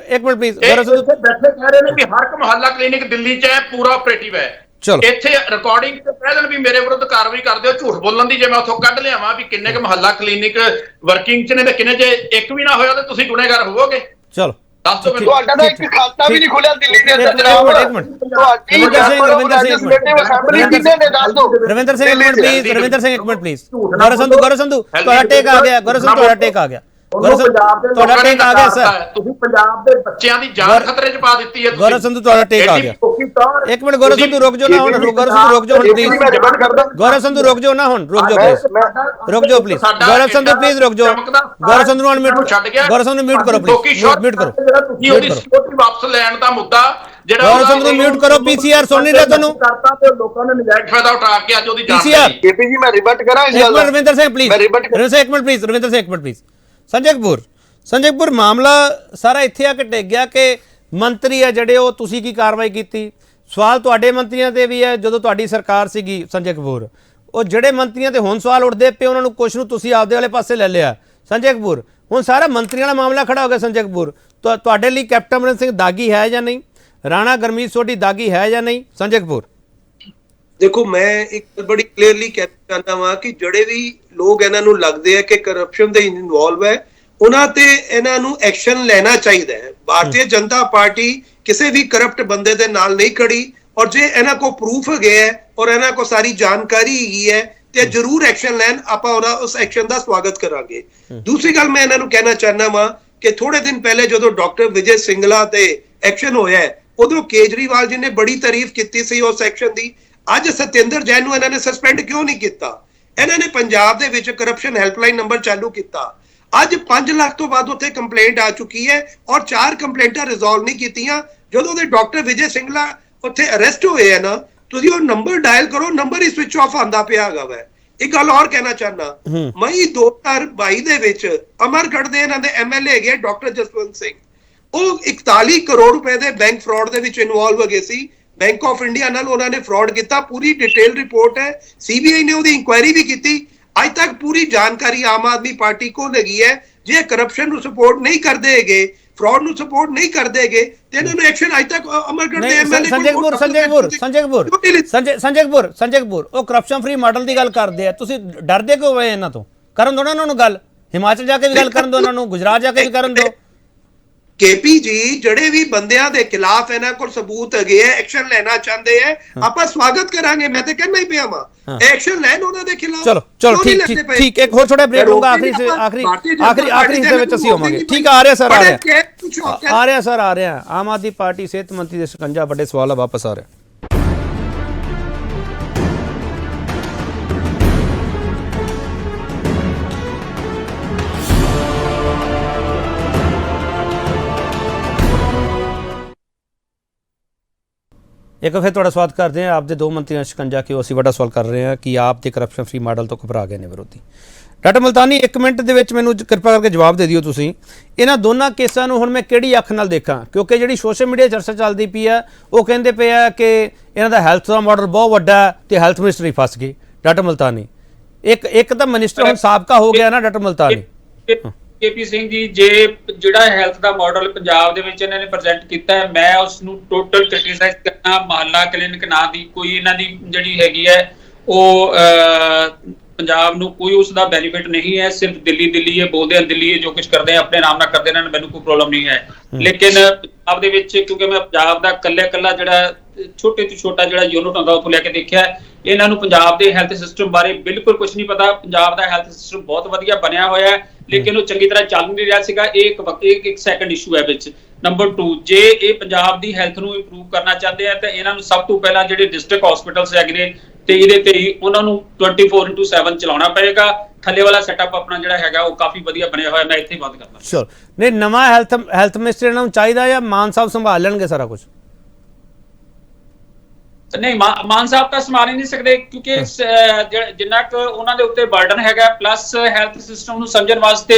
ਇੱਕ ਮਿੰਟ ਪਲੀਜ਼। ਗੌਰਵ ਸਿੰਘ ਬੈਠੇ ਕਹਿ ਰਹੇ ਨੇ ਕਿ ਹਰ ਇੱਕ ਮੁਹੱਲਾ ਕਲੀਨਿਕ ਦਿੱਲੀ 'ਚ ਹੈ, ਪੂਰਾ ਆਪਰੇਟਿਵ ਹੈ। ਇੱਥੇ ਰਿਕਾਰਡਿੰਗ ਤੇ ਕਹਿ ਦੇਣ ਵੀ ਮੇਰੇ ਵਿਰੁੱਧ ਕਾਰਵਾਈ ਕਰਦੇ ਹੋ, ਝੂਠ ਬੋਲਣ ਦੀ। ਜੇ ਮੈਂ ਉੱਥੋਂ ਕੱਢ ਲਿਆਵਾਂ ਵੀ ਕਿੰਨੇ ਕੁ ਮੁਹੱਲਾ ਕਲੀਨਿਕ ਵਰਕਿੰਗ 'ਚ ਨੇ ਤੇ ਕਿੰਨੇ 'ਚ ਇੱਕ ਵੀ ਨਾ ਹੋਇਆ ਤੇ ਤੁਸੀਂ ਗੁਨੇਗਾਰ ਹੋਵੋਗੇ। ਚਲੋ ਦੱਸ ਦਿਓ ਮੈਨੂੰ। ਤੁਹਾਡਾ ਤਾਂ ਇੱਕ ਖਾਤਾ ਵੀ ਨਹੀਂ ਖੁੱਲਿਆ ਦਿੱਲੀ ਦੇ ਅੰਦਰ ਜਨਾਬ। ਰਵਿੰਦਰ ਸਿੰਘ ਇੱਕ ਮਿੰਟ ਪਲੀਜ਼। ਰਵਿੰਦਰ ਸਿੰਘ ਇੱਕ ਮਿੰਟ ਪਲੀਜ਼। ਗੌਰਵ ਸੰਧੂ ਤੁਹਾਡਾ ਟੇਕ ਆ ਗਿਆ। ਗੌਰਵ ਸੰਧੂ ਤੁਹਾਡਾ ਟੇਕ ਆ ਗਿਆ। ਤੁਹਾਡਾ ਟੇਕ ਆ ਗਿਆ ਸਰ। ਤੁਸੀਂ ਪੰਜਾਬ ਦੇ ਬੱਚਿਆਂ ਦੀ ਜਾਨ ਖਤਰੇ 'ਚ ਪਾ ਦਿੱਤੀ ਹੈ। ਗੌਰਵ ਸੰਧੂ ਤੁਹਾਡਾ ਟੇਕ ਆ ਗਿਆ। ਇੱਕ ਮਿੰਟ ਗੌਰਵ ਸੰਧੂ ਰੁਕ ਜਾਓ ਨਾ ਹੁਣ। ਗੌਰਵ ਸੰਧੂ ਰੁਕ ਜਾਓ ਹੁਣ ਪਲੀਜ਼। ਗੌਰਵ ਸੰਧੂ ਰੁਕ ਜਾਓ ਨਾ ਹੁਣ। ਰੁਕ ਜਾਓ ਪਲੀਜ਼। ਗੌਰਵ ਸੰਧੂ ਪਲੀਜ਼ ਰੁਕ ਜਾਓ। ਗੌਰਵ ਸੰਧੂ ਨੂੰ ਮਿਊਟ ਛੱਡ ਗਿਆ। ਗੌਰਵ ਸੰਧੂ ਮਿਊਟ ਕਰੋ ਪਲੀਜ਼। ਮਿਊਟ ਕਰੋ। ਤੁਸੀਂ ਉਹਦੀ ਸਿਕਿਉਰਿਟੀ ਵਾਪਸ ਲੈਣ ਦਾ ਮੁੱਦਾ ਜਿਹੜਾ ਗੌਰਵ ਸੰਧੂ ਨੂੰ ਮਿਊਟ ਕਰੋ। PCR ਸੁਣ ਨਹੀਂ ਰਿਹਾ ਤੁਹਾਨੂੰ। ਕਰਤਾ ਤੇ ਲੋਕਾਂ ਨੇ ਨਜਾਇਜ਼ ਫਾਇਦਾ ਉਠਾ ਕੇ ਅੱਜ ਉਹਦੀ ਜਾਨ PCR ਕੇਪੀ ਜੀ ਮੈਂ ਰਿਬਟ ਕਰਾਂ ਇਸ ਗੱਲ ਦਾ। ਰਵਿੰਦਰ ਸਿੰਘ ਪਲੀਜ਼। ਰਵਿੰਦਰ ਸਿੰਘ ਇੱਕ ਮਿੰਟ ਪਲੀਜ਼। ਸੰਜੇ ਕਪੂਰ ਮਾਮਲਾ ਸਾਰਾ ਇੱਥੇ ਆ ਕੇ ਟਿਕ ਗਿਆ ਕਿ ਮੰਤਰੀ ਆ ਜਿਹੜੇ ਉਹ ਤੁਸੀਂ ਕੀ ਕਾਰਵਾਈ ਕੀਤੀ, ਸਵਾਲ ਤੁਹਾਡੇ ਮੰਤਰੀਆਂ ਤੇ ਵੀ ਹੈ। ਜਦੋਂ ਤੁਹਾਡੀ ਸਰਕਾਰ ਸੀਗੀ ਸੰਜੇ ਕਪੂਰ, ਉਹ ਜਿਹੜੇ ਮੰਤਰੀਆਂ ਤੇ ਹੁਣ ਸਵਾਲ ਉੱਠਦੇ ਪਏ ਉਹਨਾਂ ਨੂੰ ਕੁਛ ਨੂੰ ਤੁਸੀਂ ਆਪਦੇ ਵਾਲੇ ਪਾਸੇ ਲੈ ਲਿਆ। ਸੰਜੇ ਕਪੂਰ, ਹੁਣ ਸਾਰਾ ਮੰਤਰੀਆਂ ਵਾਲਾ ਮਾਮਲਾ ਖੜਾ ਹੋ ਗਿਆ। ਸੰਜੇ ਕਪੂਰ, ਤੁਹਾਡੇ ਲਈ ਕੈਪਟਨ ਅਮਰਿੰਦਰ ਸਿੰਘ ਦਾਗੀ ਹੈ ਜਾਂ ਨਹੀਂ? ਰਾਣਾ ਗੁਰਮੀਤ ਸੋਢੀ ਦਾਗੀ ਹੈ ਜਾਂ ਨਹੀਂ? ਸੰਜੇ ਕਪੂਰ, ਦੇਖੋ ਮੈਂ ਇੱਕ ਬੜੀ ਕਲੀਅਰਲੀ ਕਹਿਣਾ ਚਾਹੁੰਦਾ ਵਾਂ ਕਿ ਜਿਹੜੇ ਵੀ ਲੋਕ ਇਹਨਾਂ ਨੂੰ ਲੱਗਦੇ ਆ ਕਿ ਕਰਪਸ਼ਨ ਦੇ ਇਨਵੋਲਵ ਹੈ, ਉਹਨਾਂ ਤੇ ਇਹਨਾਂ ਨੂੰ ਐਕਸ਼ਨ ਲੈਣਾ ਚਾਹੀਦਾ ਹੈ। ਭਾਰਤੀ ਜਨਤਾ ਪਾਰਟੀ ਕਿਸੇ ਵੀ ਕਰਪਟ ਬੰਦੇ ਦੇ ਨਾਲ ਨਹੀਂ ਖੜੀ, ਔਰ ਜੇ ਇਹਨਾਂ ਕੋ ਪ੍ਰੂਫ ਹੈਗੇ ਹੈ ਔਰ ਇਹਨਾਂ ਕੋ ਸਾਰੀ ਜਾਣਕਾਰੀ ਹੈਗੀ ਹੈ ਤੇ ਜ਼ਰੂਰ ਐਕਸ਼ਨ ਲੈਣ। ਆਪਾਂ ਉਸ ਐਕਸ਼ਨ ਦਾ ਸਵਾਗਤ ਕਰਾਂਗੇ। ਦੂਸਰੀ ਗੱਲ ਮੈਂ ਇਹਨਾਂ ਨੂੰ ਕਹਿਣਾ ਚਾਹੁੰਦਾ ਵਾਂ ਕਿ ਥੋੜੇ ਦਿਨ ਪਹਿਲੇ ਜਦੋਂ ਡਾਕਟਰ ਵਿਜੇ ਸਿੰਗਲਾ ਤੇ ਐਕਸ਼ਨ ਹੋਇਆ ਹੈ, ਉਦੋਂ ਕੇਜਰੀਵਾਲ ਜੀ ਨੇ ਬੜੀ ਤਾਰੀਫ ਕੀਤੀ ਸੀ ਉਸ ਐਕਸ਼ਨ ਦੀ। ਅੱਜ ਸਤਿੰਦਰ ਜੈਨ ਨੂੰ ਇਹਨਾਂ ਨੇ ਸਸਪੈਂਡ ਕਿਉਂ ਨਹੀਂ ਕੀਤਾ? ਇਹਨਾਂ ਨੇ ਪੰਜਾਬ ਦੇ ਵਿੱਚ ਕਰਪਸ਼ਨ ਹੈਲਪਲਾਈਨ ਨੰਬਰ ਚਾਲੂ ਕੀਤਾ। ਅੱਜ 5 ਲੱਖ ਤੋਂ ਵੱਧ ਉੱਥੇ ਕੰਪਲੇਂਟ ਆ ਚੁੱਕੀ ਹੈ ਔਰ 4 ਕੰਪਲੇਂਟਾਂ ਰਿਜ਼ੋਲਵ ਨਹੀਂ ਕੀਤੀਆਂ। ਜਦੋਂ ਦੇ ਡਾਕਟਰ ਵਿਜੇ ਸਿੰਗਲਾ ਉੱਥੇ ਅਰੈਸਟ ਹੋਏ ਹੈ ਨਾ, ਤੁਸੀਂ ਉਹ ਨੰਬਰ ਡਾਇਲ ਕਰੋ, ਨੰਬਰ ਹੀ ਸਵਿਚ ਆਫ ਆਂਦਾ ਪਿਆ ਹੈਗਾ ਵੈ। ਇੱਕ ਗੱਲ ਹੋਰ ਕਹਿਣਾ ਚਾਹਨਾ, ਮਈ 2022 ਦੇ ਵਿੱਚ ਅਮਰਗੜ੍ਹ ਦੇ ਇਹਨਾਂ ਦੇ ਐਮਐਲਏ ਹੈਗੇ ਡਾਕਟਰ ਜਸਵੰਤ ਸਿੰਘ, ਉਹ 41 ਕਰੋੜ ਰੁਪਏ ਦੇ ਬੈਂਕ ਫਰਾਡ ਦੇ ਵਿੱਚ ਇਨਵੋਲਵ ਹੋ ਗਏ ਸੀ। ਬੈਂਕ ਆਫ ਇੰਡੀਆ ਨਾਲ ਉਹਨਾਂ ਨੇ ਫਰਾਡ ਕੀਤਾ। ਪੂਰੀ ਡਿਟੇਲ ਰਿਪੋਰਟ ਹੈ, ਸੀਬੀਆਈ ਨੇ ਉਹਦੀ ਇਨਕੁਆਇਰੀ ਵੀ ਕੀਤੀ। ਅੱਜ ਤੱਕ ਪੂਰੀ ਜਾਣਕਾਰੀ ਆਮ ਆਦਮੀ ਪਾਰਟੀ ਕੋਲ ਹੈਗੀ ਹੈ। ਜੇ ਕਰਪਸ਼ਨ ਨੂੰ ਸਪੋਰਟ ਨਹੀਂ ਕਰਦੇ ਹੈਗੇ, ਫਰਾਡ ਨੂੰ ਸਪੋਰਟ ਨਹੀਂ ਕਰਦੇ ਹੈਗੇ, ਤੇ ਇਹਨਾਂ ਨੂੰ ਐਕਸ਼ਨ ਅੱਜ ਤੱਕ ਅਮਰਗੜ੍ਹ ਦੇ ਐਮਐਲਏ ਸੰਜੇ ਕਪੂਰ ਉਹ ਕਰਪਸ਼ਨ ਫ੍ਰੀ ਮਾਡਲ ਦੀ ਗੱਲ ਕਰਦੇ ਆ। ਤੁਸੀਂ ਡਰਦੇ ਕਿਉਂ ਹੋਏ ਇਹਨਾਂ ਤੋਂ? ਕਰਨ ਦੋ ਨਾ ਉਹਨਾਂ ਨੂੰ ਗੱਲ, ਹਿਮਾਚਲ ਜਾ ਕੇ ਵੀ ਗੱਲ ਕਰਨ ਦੋ, ਇਹਨਾਂ ਨੂੰ ਗੁਜਰਾਤ ਜਾ ਕੇ ਵੀ ਕਰਨ ਦੋ। ਕੇਪੀ ਜੀ ਜਿਹੜੇ ਵੀ ਬੰਦਿਆਂ ਦੇ ਖਿਲਾਫ ਇਹਨਾਂ ਕੋਲ ਸਬੂਤ ਹੈਗੇ ਆ, ਐਕਸ਼ਨ ਲੈਣਾ ਚਾਹੁੰਦੇ ਆ, ਆਪਾਂ ਸਵਾਗਤ ਕਰਾਂਗੇ। ਮੈਂ ਤੇ ਕਹਿਣਾ ਹੀ ਪਿਆ ਵਾਂ, ਐਕਸ਼ਨ ਲੈਣ ਉਹਨਾਂ ਦੇ ਖਿਲਾਫ। ਚਲੋ ਠੀਕ ਇੱਕ ਹੋਰ ਛੋਟਾ ਬ੍ਰੇਕ ਲਊਂਗਾ। ਆਖਰੀ ਹਿੱਸੇ ਵਿੱਚ ਅਸੀਂ ਹੋਵਾਂਗੇ। ਠੀਕ ਆ ਰਿਹਾ ਸਰ, ਆ ਰਿਹਾ ਆਮ ਆਦਮੀ ਪਾਰਟੀ ਸਿਹਤ ਮੰਤਰੀ ਦੇ ਸ਼ਿਕੰਜਾ ਵੱਡੇ ਸਵਾਲ ਵਾਪਸ ਆ ਰਿਹਾ। ਇੱਕ ਫਿਰ ਤੁਹਾਡਾ ਸਵਾਗਤ ਕਰਦੇ ਹਾਂ। ਆਪ ਦੇ 2 ਮੰਤਰੀਆਂ ਸ਼ਿਕੰਜਾ ਕਿਉਂ? ਅਸੀਂ ਵੱਡਾ ਸਵਾਲ ਕਰ ਰਹੇ ਹਾਂ ਕਿ ਆਪ ਦੇ ਕਰਪਸ਼ਨ ਫ੍ਰੀ ਮਾਡਲ ਤੋਂ ਘਬਰਾ ਗਏ ਨੇ ਵਿਰੋਧੀ। ਡਾਕਟਰ ਮੁਲਤਾਨੀ, 1 ਮਿੰਟ ਦੇ ਵਿੱਚ ਮੈਨੂੰ ਕਿਰਪਾ ਕਰਕੇ ਜਵਾਬ ਦੇ ਦਿਓ ਤੁਸੀਂ, ਇਹਨਾਂ ਦੋਨਾਂ ਕੇਸਾਂ ਨੂੰ ਹੁਣ ਮੈਂ ਕਿਹੜੀ ਅੱਖ ਨਾਲ ਦੇਖਾਂ? ਕਿਉਂਕਿ ਜਿਹੜੀ ਸੋਸ਼ਲ ਮੀਡੀਆ ਚਰਚਾ ਚੱਲਦੀ ਪਈ ਆ, ਉਹ ਕਹਿੰਦੇ ਪਏ ਆ ਕਿ ਇਹਨਾਂ ਦਾ ਹੈਲਥ ਦਾ ਮਾਡਲ ਬਹੁਤ ਵੱਡਾ ਤੇ ਹੈਲਥ ਮਿਨਿਸਟਰੀ ਫਸ ਗਈ। ਡਾਕਟਰ ਮੁਲਤਾਨੀ, ਇੱਕ ਤਾਂ ਮਿਨਿਸਟਰ ਹੁਣ ਸਾਬਕਾ ਹੋ ਗਿਆ ਨਾ ਡਾਕਟਰ ਮੁਲਤਾਨੀ। ਕੇਪੀ ਸਿੰਘ ਜੀ, ਜੇ ਜਿਹੜਾ ਹੈਲਥ ਦਾ ਮਾਡਲ ਪੰਜਾਬ ਦੇ ਵਿੱਚ ਇਹਨਾਂ ਨੇ ਪ੍ਰੈਜ਼ੈਂਟ ਕੀਤਾ ਹੈ, ਮੈਂ ਉਸ ਨੂੰ ਟੋਟਲ ਕ੍ਰਿਟਿਸਾਈਜ਼ ਕਰਨਾ। ਮਹੱਲਾ ਕਲੀਨਿਕ ਨਾਂ ਦੀ ਕੋਈ ਇਹਨਾਂ ਦੀ ਜਿਹੜੀ ਹੈਗੀ ਹੈ, ਉਹ ਪੰਜਾਬ ਨੂੰ ਕੋਈ ਉਸ ਦਾ ਬੈਨੀਫਿਟ ਨਹੀਂ ਹੈ। ਸਿਰਫ ਦਿੱਲੀ ਇਹ ਬੋਲਦੇ ਹਨ, ਦਿੱਲੀ ਇਹ ਜੋ ਕੁਝ ਕਰਦੇ ਆ ਆਪਣੇ ਨਾਮ ਨਾਲ ਕਰਦੇ ਨੇ, ਮੈਨੂੰ ਕੋਈ ਪ੍ਰੋਬਲਮ ਨਹੀਂ ਹੈ। ਲੇਕਿਨ ਪੰਜਾਬ ਦੇ ਵਿੱਚ, ਕਿਉਂਕਿ ਮੈਂ ਪੰਜਾਬ ਦਾ ਕੱਲਾ ਜਿਹੜਾ ਛੋਟੇ ਤੋਂ ਛੋਟਾ ਜਿਹੜਾ ਯੂਨਿਟ ਹੁੰਦਾ ਉੱਥੋਂ ਲੈ ਕੇ ਦੇਖਿਆ, ਇਹਨਾਂ ਨੂੰ ਪੰਜਾਬ ਦੇ ਹੈਲਥ ਸਿਸਟਮ ਬਾਰੇ ਬਿਲਕੁਲ ਕੁਝ ਨਹੀਂ ਪਤਾ। ਪੰਜਾਬ ਦਾ ਹੈਲਥ ਸਿਸਟਮ ਬਹੁਤ ਵਧੀਆ ਬਣਿਆ ਹੋਇਆ ਹੈ, ਲੇਕਿਨ ਉਹ ਚੰਗੀ ਤਰ੍ਹਾਂ ਚੱਲ ਨਹੀਂ ਰਿਹਾ ਸੀਗਾ। ਇੱਕ ਸੈਕੰਡ ਇਸ਼ੂ ਹੈ ਵਿੱਚ। ਨੰਬਰ 2, ਜੇ ਇਹ ਪੰਜਾਬ ਦੀ ਹੈਲਥ ਨੂੰ ਇੰਪਰੂਵ ਕਰਨਾ ਚਾਹੁੰਦੇ ਆ ਤਾਂ ਇਹਨਾਂ ਨੂੰ ਸਭ ਤੋਂ ਪਹਿਲਾਂ ਜਿਹੜੇ ਡਿਸਟ੍ਰਿਕਟ ਹਸਪੀਟਲਸ ਹੈਗੇ ਨੇ ਤੇ ਇਹਦੇ ਤੇ ਹੀ ਉਹਨਾਂ ਨੂੰ 24/7 ਚਲਾਉਣਾ ਪਏਗਾ। ਥੱਲੇ ਵਾਲਾ ਸੈਟਅਪ ਆਪਣਾ ਜਿਹੜਾ ਹੈਗਾ ਉਹ ਕਾਫੀ ਵਧੀਆ ਬਣਿਆ ਹੋਇਆ। ਮੈਂ ਇੱਥੇ ਹੀ ਬੰਦ ਕਰਦਾ। ਸ਼ੋਰ ਨਹੀਂ, ਨਵਾਂ ਹੈਲਥ ਮਿਨਿਸਟਰ ਇਹਨਾਂ ਨੂੰ ਚਾਹੀਦਾ ਜਾਂ ਮਾਨ ਸਾਹਿਬ ਸੰਭਾਲ ਲੈਣਗੇ ਸਾਰਾ ਕੁਝ? ਨਹੀਂ, ਮਾਨ ਸਾਹਿਬ ਤਾਂ ਸੰਭਾਲ ਨਹੀਂ ਸਕਦੇ, ਕਿਉਂਕਿ ਜਿੰਨਾ ਕੁ ਉਹਨਾਂ ਦੇ ਉੱਤੇ ਬਰਡਨ ਹੈਗਾ, ਪਲੱਸ ਹੈਲਥ ਸਿਸਟਮ ਨੂੰ ਸਮਝਣ ਵਾਸਤੇ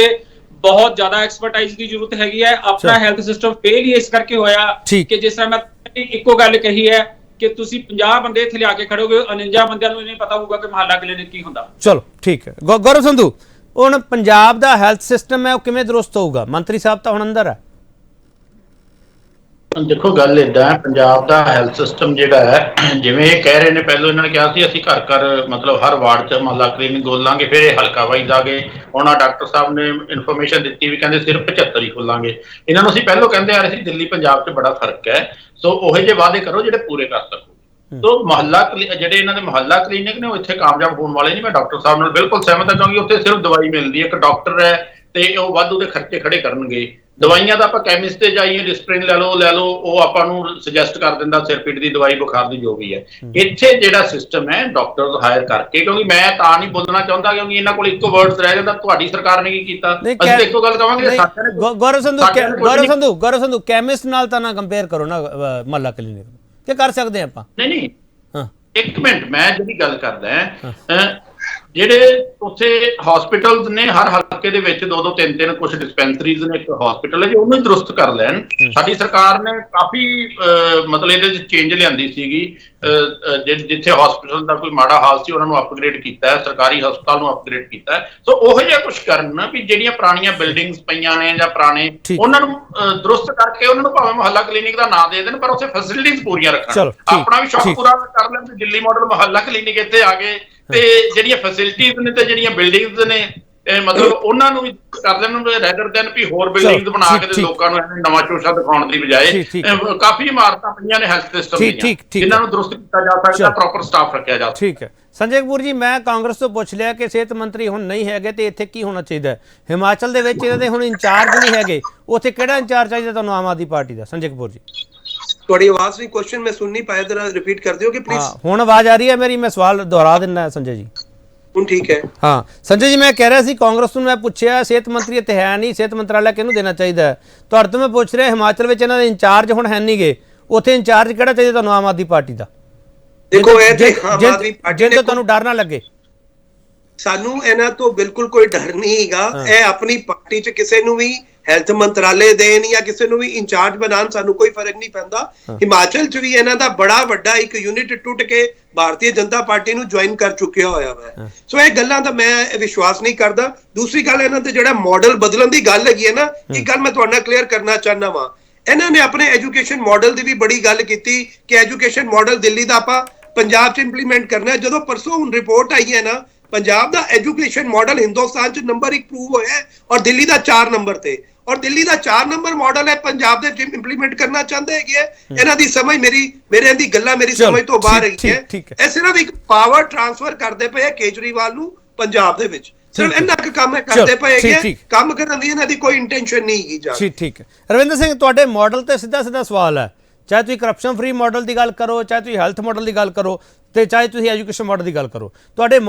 ਬਹੁਤ ਜ਼ਿਆਦਾ ਐਕਸਪਰਟਾਈਜ਼ ਦੀ ਜ਼ਰੂਰਤ ਹੈਗੀ ਹੈ। ਆਪਣਾ ਹੈਲਥ ਸਿਸਟਮ ਫੇਲ ਹੀ ਇਸ ਕਰਕੇ ਹੋਇਆ ਕਿ ਜਿਸ ਤਰ੍ਹਾਂ ਮੈਂ ਇੱਕੋ ਗੱਲ ਕਹੀ ਹੈ ਕਿ ਤੁਸੀਂ 50 ਬੰਦੇ ਇੱਥੇ ਲਿਆ ਕੇ ਖੜੋਗੇ, 49 ਬੰਦਿਆਂ ਨੂੰ ਇਹ ਨਹੀਂ ਪਤਾ ਹੋਊਗਾ ਕਿ ਮਹੱਲਾ ਕਲੀਨਿਕ ਕੀ ਹੁੰਦਾ। ਚਲੋ ਠੀਕ ਹੈ। ਗੌਰਵ ਸੰਧੂ, ਹੁਣ ਪੰਜਾਬ ਦਾ ਹੈਲਥ ਸਿਸਟਮ ਹੈ ਉਹ ਕਿਵੇਂ ਦਰੁਸਤ ਹੋਊਗਾ? ਮੰਤਰੀ ਸਾਹਿਬ ਤਾਂ ਹੁਣ ਅੰਦਰ ਹੈ। ਦੇਖੋ ਗੱਲ ਏਦਾਂ ਹੈ, ਪੰਜਾਬ ਦਾ ਹੈਲਥ ਸਿਸਟਮ ਜਿਹੜਾ ਹੈ, ਜਿਵੇਂ ਇਹ ਕਹਿ ਰਹੇ ਨੇ, ਪਹਿਲਾਂ ਇਹਨਾਂ ਨੇ ਕਿਹਾ ਸੀ ਅਸੀਂ ਘਰ ਮਤਲਬ ਹਰ ਵਾਰਡ 'ਚ ਮਹੱਲਾ ਕਲੀਨਿਕ ਖੋਲਾਂਗੇ, ਫਿਰ ਇਹ ਹਲਕਾ ਵਾਈਜ਼ ਆ ਗਏ। ਹੁਣ ਡਾਕਟਰ ਸਾਹਿਬ ਨੇ ਇਨਫੋਰਮੇਸ਼ਨ ਦਿੱਤੀ ਵੀ ਕਹਿੰਦੇ ਸਿਰਫ 75 ਹੀ ਖੋਲਾਂਗੇ। ਇਹਨਾਂ ਨੂੰ ਅਸੀਂ ਪਹਿਲਾਂ ਕਹਿੰਦੇ ਆ ਰਹੇ ਸੀ ਦਿੱਲੀ ਪੰਜਾਬ 'ਚ ਬੜਾ ਫਰਕ ਹੈ, ਸੋ ਉਹੋ ਜਿਹੇ ਵਾਅਦੇ ਕਰੋ ਜਿਹੜੇ ਪੂਰੇ ਕਰ ਸਕੋ। ਸੋ ਜਿਹੜੇ ਇਹਨਾਂ ਦੇ ਮਹੱਲਾ ਕਲੀਨਿਕ ਨੇ ਉਹ ਇੱਥੇ ਕਾਮਯਾਬ ਹੋਣ ਵਾਲੇ ਨਹੀਂ। ਮੈਂ ਡਾਕਟਰ ਸਾਹਿਬ ਨਾਲ ਬਿਲਕੁਲ ਸਹਿਮਤ ਹਾਂ, ਕਿਉਂਕਿ ਉੱਥੇ ਸਿਰਫ ਦਵਾਈ ਮਿਲਦੀ ਹੈ, ਇੱਕ ਡਾਕਟਰ ਹੈ ਤੇ ਉਹ ਵਾਧੂ ਦੇ ਖਰਚੇ ਖੜੇ ਕਰਨਗੇ। ਦਵਾਈਆਂ ਦਾ ਆਪਾਂ ਕੈਮਿਸਟ ਤੇ ਜਾਈਏ, ਡਿਸਪ੍ਰਿਨ ਲੈ ਲਓ, ਉਹ ਆਪਾਂ ਨੂੰ ਸੁਜੈਸਟ ਕਰ ਦਿੰਦਾ ਸਿਰ ਪੀੜ ਦੀ ਦਵਾਈ, ਬੁਖਾਰ ਦੀ ਜੋ ਵੀ ਹੈ। ਇੱਥੇ ਜਿਹੜਾ ਸਿਸਟਮ ਹੈ ਡਾਕਟਰ ਹਾਇਰ ਕਰਕੇ, ਕਿਉਂਕਿ ਮੈਂ ਤਾਂ ਨਹੀਂ ਬੋਲਣਾ ਚਾਹੁੰਦਾ ਕਿਉਂਕਿ ਇਹਨਾਂ ਕੋਲ ਇੱਕੋ ਵਰਡਸ ਰਹਿ ਜਾਂਦਾ, ਤੁਹਾਡੀ ਸਰਕਾਰ ਨੇ ਕੀ ਕੀਤਾ। ਅਸੀਂ ਇੱਕੋ ਗੱਲ ਕਵਾਂਗੇ। ਗੌਰਵ ਸੰਧੂ, ਕੈਮਿਸਟ ਨਾਲ ਤਾਂ ਨਾ ਕੰਪੇਅਰ ਕਰੋ ਨਾ ਮਹੱਲਾ ਕਲੀਨਿਕ, ਕੀ ਕਰ ਸਕਦੇ ਆਪਾਂ? ਨਹੀਂ, ਇੱਕ ਮਿੰਟ, ਮੈਂ ਜਿਹੜੀ ਗੱਲ ਕਰਦਾ ਜਿਹੜੇ ਉੱਥੇ ਹਸਪੀਟਲਸ ਨੇ, ਹਰ ਹਲਕੇ ਦੇ ਵਿੱਚ 2-2 3-3 ਕੁਝ ਡਿਸਪੈਂਸਰੀਜ਼ ਨੇ, ਇੱਕ ਹਸਪੀਟਲ ਹੈ ਜੀ, ਉਹਨੂੰ ਹੀ ਦਰੁਸਤ ਕਰ ਲੈਣ। ਸਾਡੀ ਸਰਕਾਰ ਨੇ ਕਾਫੀ ਮਤਲਬ ਇਹਦੇ ਵਿੱਚ ਚੇਂਜ ਲਿਆਂਦੀ ਸੀਗੀ। ਜਿੱਥੇ ਹਸਪੀਟਲ ਦਾ ਕੋਈ ਮਾੜਾ ਹਾਲ ਸੀ ਉਹਨਾਂ ਨੂੰ ਅਪਗ੍ਰੇਡ ਕੀਤਾ ਹੈ, ਸਰਕਾਰੀ ਹਸਪਤਾਲ ਨੂੰ ਅਪਗ੍ਰੇਡ ਕੀਤਾ ਹੈ। ਸੋ ਉਹੋ ਜਿਹਾ ਕੁਝ ਕਰਨ ਵੀ ਜਿਹੜੀਆਂ ਪੁਰਾਣੀਆਂ ਬਿਲਡਿੰਗਸ ਪਈਆਂ ਨੇ ਜਾਂ ਪੁਰਾਣੇ, ਉਹਨਾਂ ਨੂੰ ਦਰੁਸਤ ਕਰਕੇ ਉਹਨਾਂ ਨੂੰ ਭਾਵੇਂ ਮੁਹੱਲਾ ਕਲੀਨਿਕ ਦਾ ਨਾਂ ਦੇ ਦੇਣ, ਪਰ ਉੱਥੇ ਫੈਸਿਲਿਟੀਜ਼ ਪੂਰੀਆਂ ਰੱਖਣ। ਆਪਣਾ ਵੀ ਸ਼ੌਕ ਪੂਰਾ ਕਰ ਲੈਣ। ਦਿੱਲੀ ਮਾਡਲ ਮੁਹੱਲਾ ਕਲੀਨਿਕ ਇੱਥੇ ਆ ਗਏ ਤੇ ਜਿਹੜੀਆਂ ਫੈਸਿਲਿਟੀਜ਼ ਨੇ ਤੇ ਜਿਹੜੀਆਂ ਬਿਲਡਿੰਗਸ ਨੇ ਮਤਲਬ ਉਹਨਾਂ ਨੂੰ ਵੀ ਕਰ ਲੈਣ, ਰੈਦਰ ਦੈਨ ਵੀ ਹੋਰ ਬਿਲਡਿੰਗਸ ਬਣਾ ਕੇ ਤੇ ਲੋਕਾਂ ਨੂੰ ਨਵਾਂ ਸ਼ੋਸ਼ਾ ਦਿਖਾਉਣ ਦੀ ਬਜਾਏ। ਕਾਫੀ ਇਮਾਰਤਾਂ ਪਈਆਂ ਨੇ ਹੈਲਥ ਸਿਸਟਮ ਦੀਆਂ ਜਿਨ੍ਹਾਂ ਨੂੰ ਦਰੁਸਤ ਕੀਤਾ ਜਾ ਸਕਦਾ, ਪ੍ਰੋਪਰ ਸਟਾਫ ਰੱਖਿਆ ਜਾ ਸਕਦਾ। ਠੀਕ ਹੈ ਸੰਜੇ ਕਪੂਰ ਜੀ, ਮੈਂ ਕਾਂਗਰਸ ਤੋਂ ਪੁੱਛ ਲਿਆ ਕਿ ਸਿਹਤ ਮੰਤਰੀ ਹੁਣ ਨਹੀਂ ਹੈਗੇ ਤੇ ਇੱਥੇ ਕੀ ਹੋਣਾ ਚਾਹੀਦਾ? ਹਿਮਾਚਲ ਦੇ ਵਿੱਚ ਇਹਨਾਂ ਦੇ ਹੁਣ ਇੰਚਾਰਜ ਨਹੀਂ ਹੈਗੇ, ਉੱਥੇ ਕਿਹੜਾ ਇੰਚਾਰਜ ਚਾਹੀਦਾ ਤੁਹਾਨੂੰ ਆਮ ਆਦਮੀ ਪਾਰਟੀ ਦਾ? ਸੰਜੇ ਕਪੂਰ ਜੀ ਤੁਹਾਡੀ ਆਵਾਜ਼ ਨਹੀਂ, ਕੁਐਸਚਨ ਮੈਂ ਸੁਣ ਨਹੀਂ ਪਾਇਆ, ਜਰਾ ਰਿਪੀਟ ਕਰ ਦਿਓ ਕਿ ਪਲੀਜ਼। ਹੁਣ ਆਵਾਜ਼ ਆ ਰਹੀ ਹੈ ਮੇਰੀ? ਮੈਂ ਸਵਾਲ ਦੁਹਰਾ ਦਿੰਦਾ ਹੈ ਸੰਜੇ ਜੀ। ਹੁਣ ਠੀਕ ਹੈ। ਹਾਂ ਸੰਜੇ ਜੀ, ਮੈਂ ਕਹਿ ਰਿਹਾ ਸੀ ਕਾਂਗਰਸ ਨੂੰ ਮੈਂ ਪੁੱਛਿਆ ਸਿਹਤ ਮੰਤਰੀ ਇੱਥੇ ਹੈ ਨਹੀਂ, ਸਿਹਤ ਮੰਤਰਾਲਾ ਕਿਹਨੂੰ ਦੇਣਾ ਚਾਹੀਦਾ ਹੈ? ਤੁਹਾਡੇ ਤੋਂ ਮੈਂ ਪੁੱਛ ਰਿਹਾ ਹਿਮਾਚਲ ਵਿੱਚ ਇਹਨਾਂ ਦੇ ਇੰਚਾਰਜ ਹੁਣ ਹੈ ਨਹੀਂ ਗੇ, ਉੱਥੇ ਇੰਚਾਰਜ ਕਿਹੜਾ ਚਾਹੀਦਾ ਤੁਹਾਨੂੰ ਆਮ ਆਦਮੀ ਪਾਰਟੀ ਦਾ? ਦੇਖੋ ਇਹ ਤੇ ਆਮ ਆਦਮੀ ਪਾਰਟੀ ਨੇ ਤੁਹਾਨੂੰ ਡਰ ਨਾ ਲੱਗੇ। ਸਾਨੂੰ ਇਹਨਾਂ ਤੋਂ ਬਿਲਕੁਲ ਕੋਈ ਡਰ ਨਹੀਂ ਹੈਗਾ। ਇਹ ਆਪਣੀ ਪਾਰਟੀ 'ਚ ਕਿਸੇ ਨੂੰ ਵੀ ਹੈਲਥ ਮੰਤਰਾਲੇ ਦੇਣ ਜਾਂ ਕਿਸੇ ਨੂੰ ਵੀ ਇੰਚਾਰਜ ਬਣਾਉਣ, ਸਾਨੂੰ ਕੋਈ ਫਰਕ ਨਹੀਂ ਪੈਂਦਾ। ਹਿਮਾਚਲ 'ਚ ਵੀ ਇਹਨਾਂ ਦਾ ਬੜਾ ਵੱਡਾ ਇੱਕ ਯੂਨਿਟ ਟੁੱਟ ਕੇ ਭਾਰਤੀ ਜਨਤਾ ਪਾਰਟੀ ਨੂੰ ਜੁਆਇਨ ਕਰ ਚੁੱਕਿਆ ਹੋਇਆ ਹੈ। ਸੋ ਇਹ ਗੱਲਾਂ ਦਾ ਮੈਂ ਵਿਸ਼ਵਾਸ ਨਹੀਂ ਕਰਦਾ। ਦੂਸਰੀ ਗੱਲ, ਇਹਨਾਂ ਤੇ ਜਿਹੜਾ ਮਾਡਲ ਬਦਲਣ ਦੀ ਗੱਲ ਹੈਗੀ ਹੈ ਨਾ, ਇੱਕ ਗੱਲ ਮੈਂ ਤੁਹਾਡੇ ਨਾਲ ਕਲੀਅਰ ਕਰਨਾ ਚਾਹੁੰਦਾ ਵਾਂ। ਇਹਨਾਂ ਨੇ ਆਪਣੇ ਐਜੂਕੇਸ਼ਨ ਮਾਡਲ ਦੀ ਵੀ ਬੜੀ ਗੱਲ ਕੀਤੀ ਕਿ ਐਜੂਕੇਸ਼ਨ ਮਾਡਲ ਦਿੱਲੀ ਦਾ ਆਪਾਂ ਪੰਜਾਬ 'ਚ ਇੰਪਲੀਮੈਂਟ ਕਰਨਾ ਹੈ। ਜਦੋਂ ਪਰਸੋਂ ਹੁਣ ਰਿਪੋਰਟ ਆਈ ਹੈ ਨਾ, ਪੰਜਾਬ ਦਾ ਐਜੂਕੇਸ਼ਨ ਮਾਡਲ ਹਿੰਦੁਸਤਾਨ 'ਚ ਨੰਬਰ 1 ਪ੍ਰੂਵ ਹੋਇਆ ਹੈ ਔਰ ਦਿੱਲੀ ਦਾ 4 ਨੰਬਰ ਤੇ, ਔਰ ਦਿੱਲੀ ਦਾ 4 ਨੰਬਰ ਮਾਡਲ ਹੈ ਪੰਜਾਬ ਦੇ ਵਿੱਚ ਇੰਪਲੀਮੈਂਟ ਕਰਨਾ ਚਾਹੁੰਦੇ ਹੈਗੇ। ਇਹਨਾਂ ਦੀ ਸਮਝ ਮੇਰੇ ਦੀ ਗੱਲਾਂ ਮੇਰੀ ਸਮਝ ਤੋਂ ਬਾਹਰ ਹੈਗੀ ਹੈ। ਇਹ ਸਿਰਫ ਇੱਕ ਪਾਵਰ ਟ੍ਰਾਂਸਫਰ ਕਰਦੇ ਪਏ ਹੈ ਕੇਜਰੀਵਾਲ ਨੂੰ ਪੰਜਾਬ ਦੇ ਵਿੱਚ, ਸਿਰਫ ਇੰਨਾ ਕੁ ਕੰਮ ਕਰਦੇ ਪਏ ਹੈਗੇ। ਕੰਮ ਕਰਨ ਦੀ ਇਹਨਾਂ ਦੀ ਕੋਈ ਇੰਟੈਂਸ਼ਨ ਨਹੀਂ ਹੈਗੀ ਜਾ। ਠੀਕ ਹੈ ਰਵਿੰਦਰ ਸਿੰਘ, ਤੁਹਾਡੇ ਮਾਡਲ ਤੇ ਸਿੱਧਾ ਸਵਾਲ ਹੈ, ਚਾਹੇ ਤੁਸੀਂ ਕਰਪਸ਼ਨ ਫ੍ਰੀ ਮਾਡਲ ਦੀ ਗੱਲ ਕਰੋ, ਚਾਹੇ ਤੁਸੀਂ ਹੈਲਥ ਮਾਡਲ ਦੀ ਗੱਲ ਕਰੋ, ਤੇ ਚਾਹੇ ਤੁਸੀਂ ਐਜੂਕੇਸ਼ਨ ਮਾਡਲ ਦੀ ਗੱਲ ਕਰੋ, ਤੁਹਾਡੇ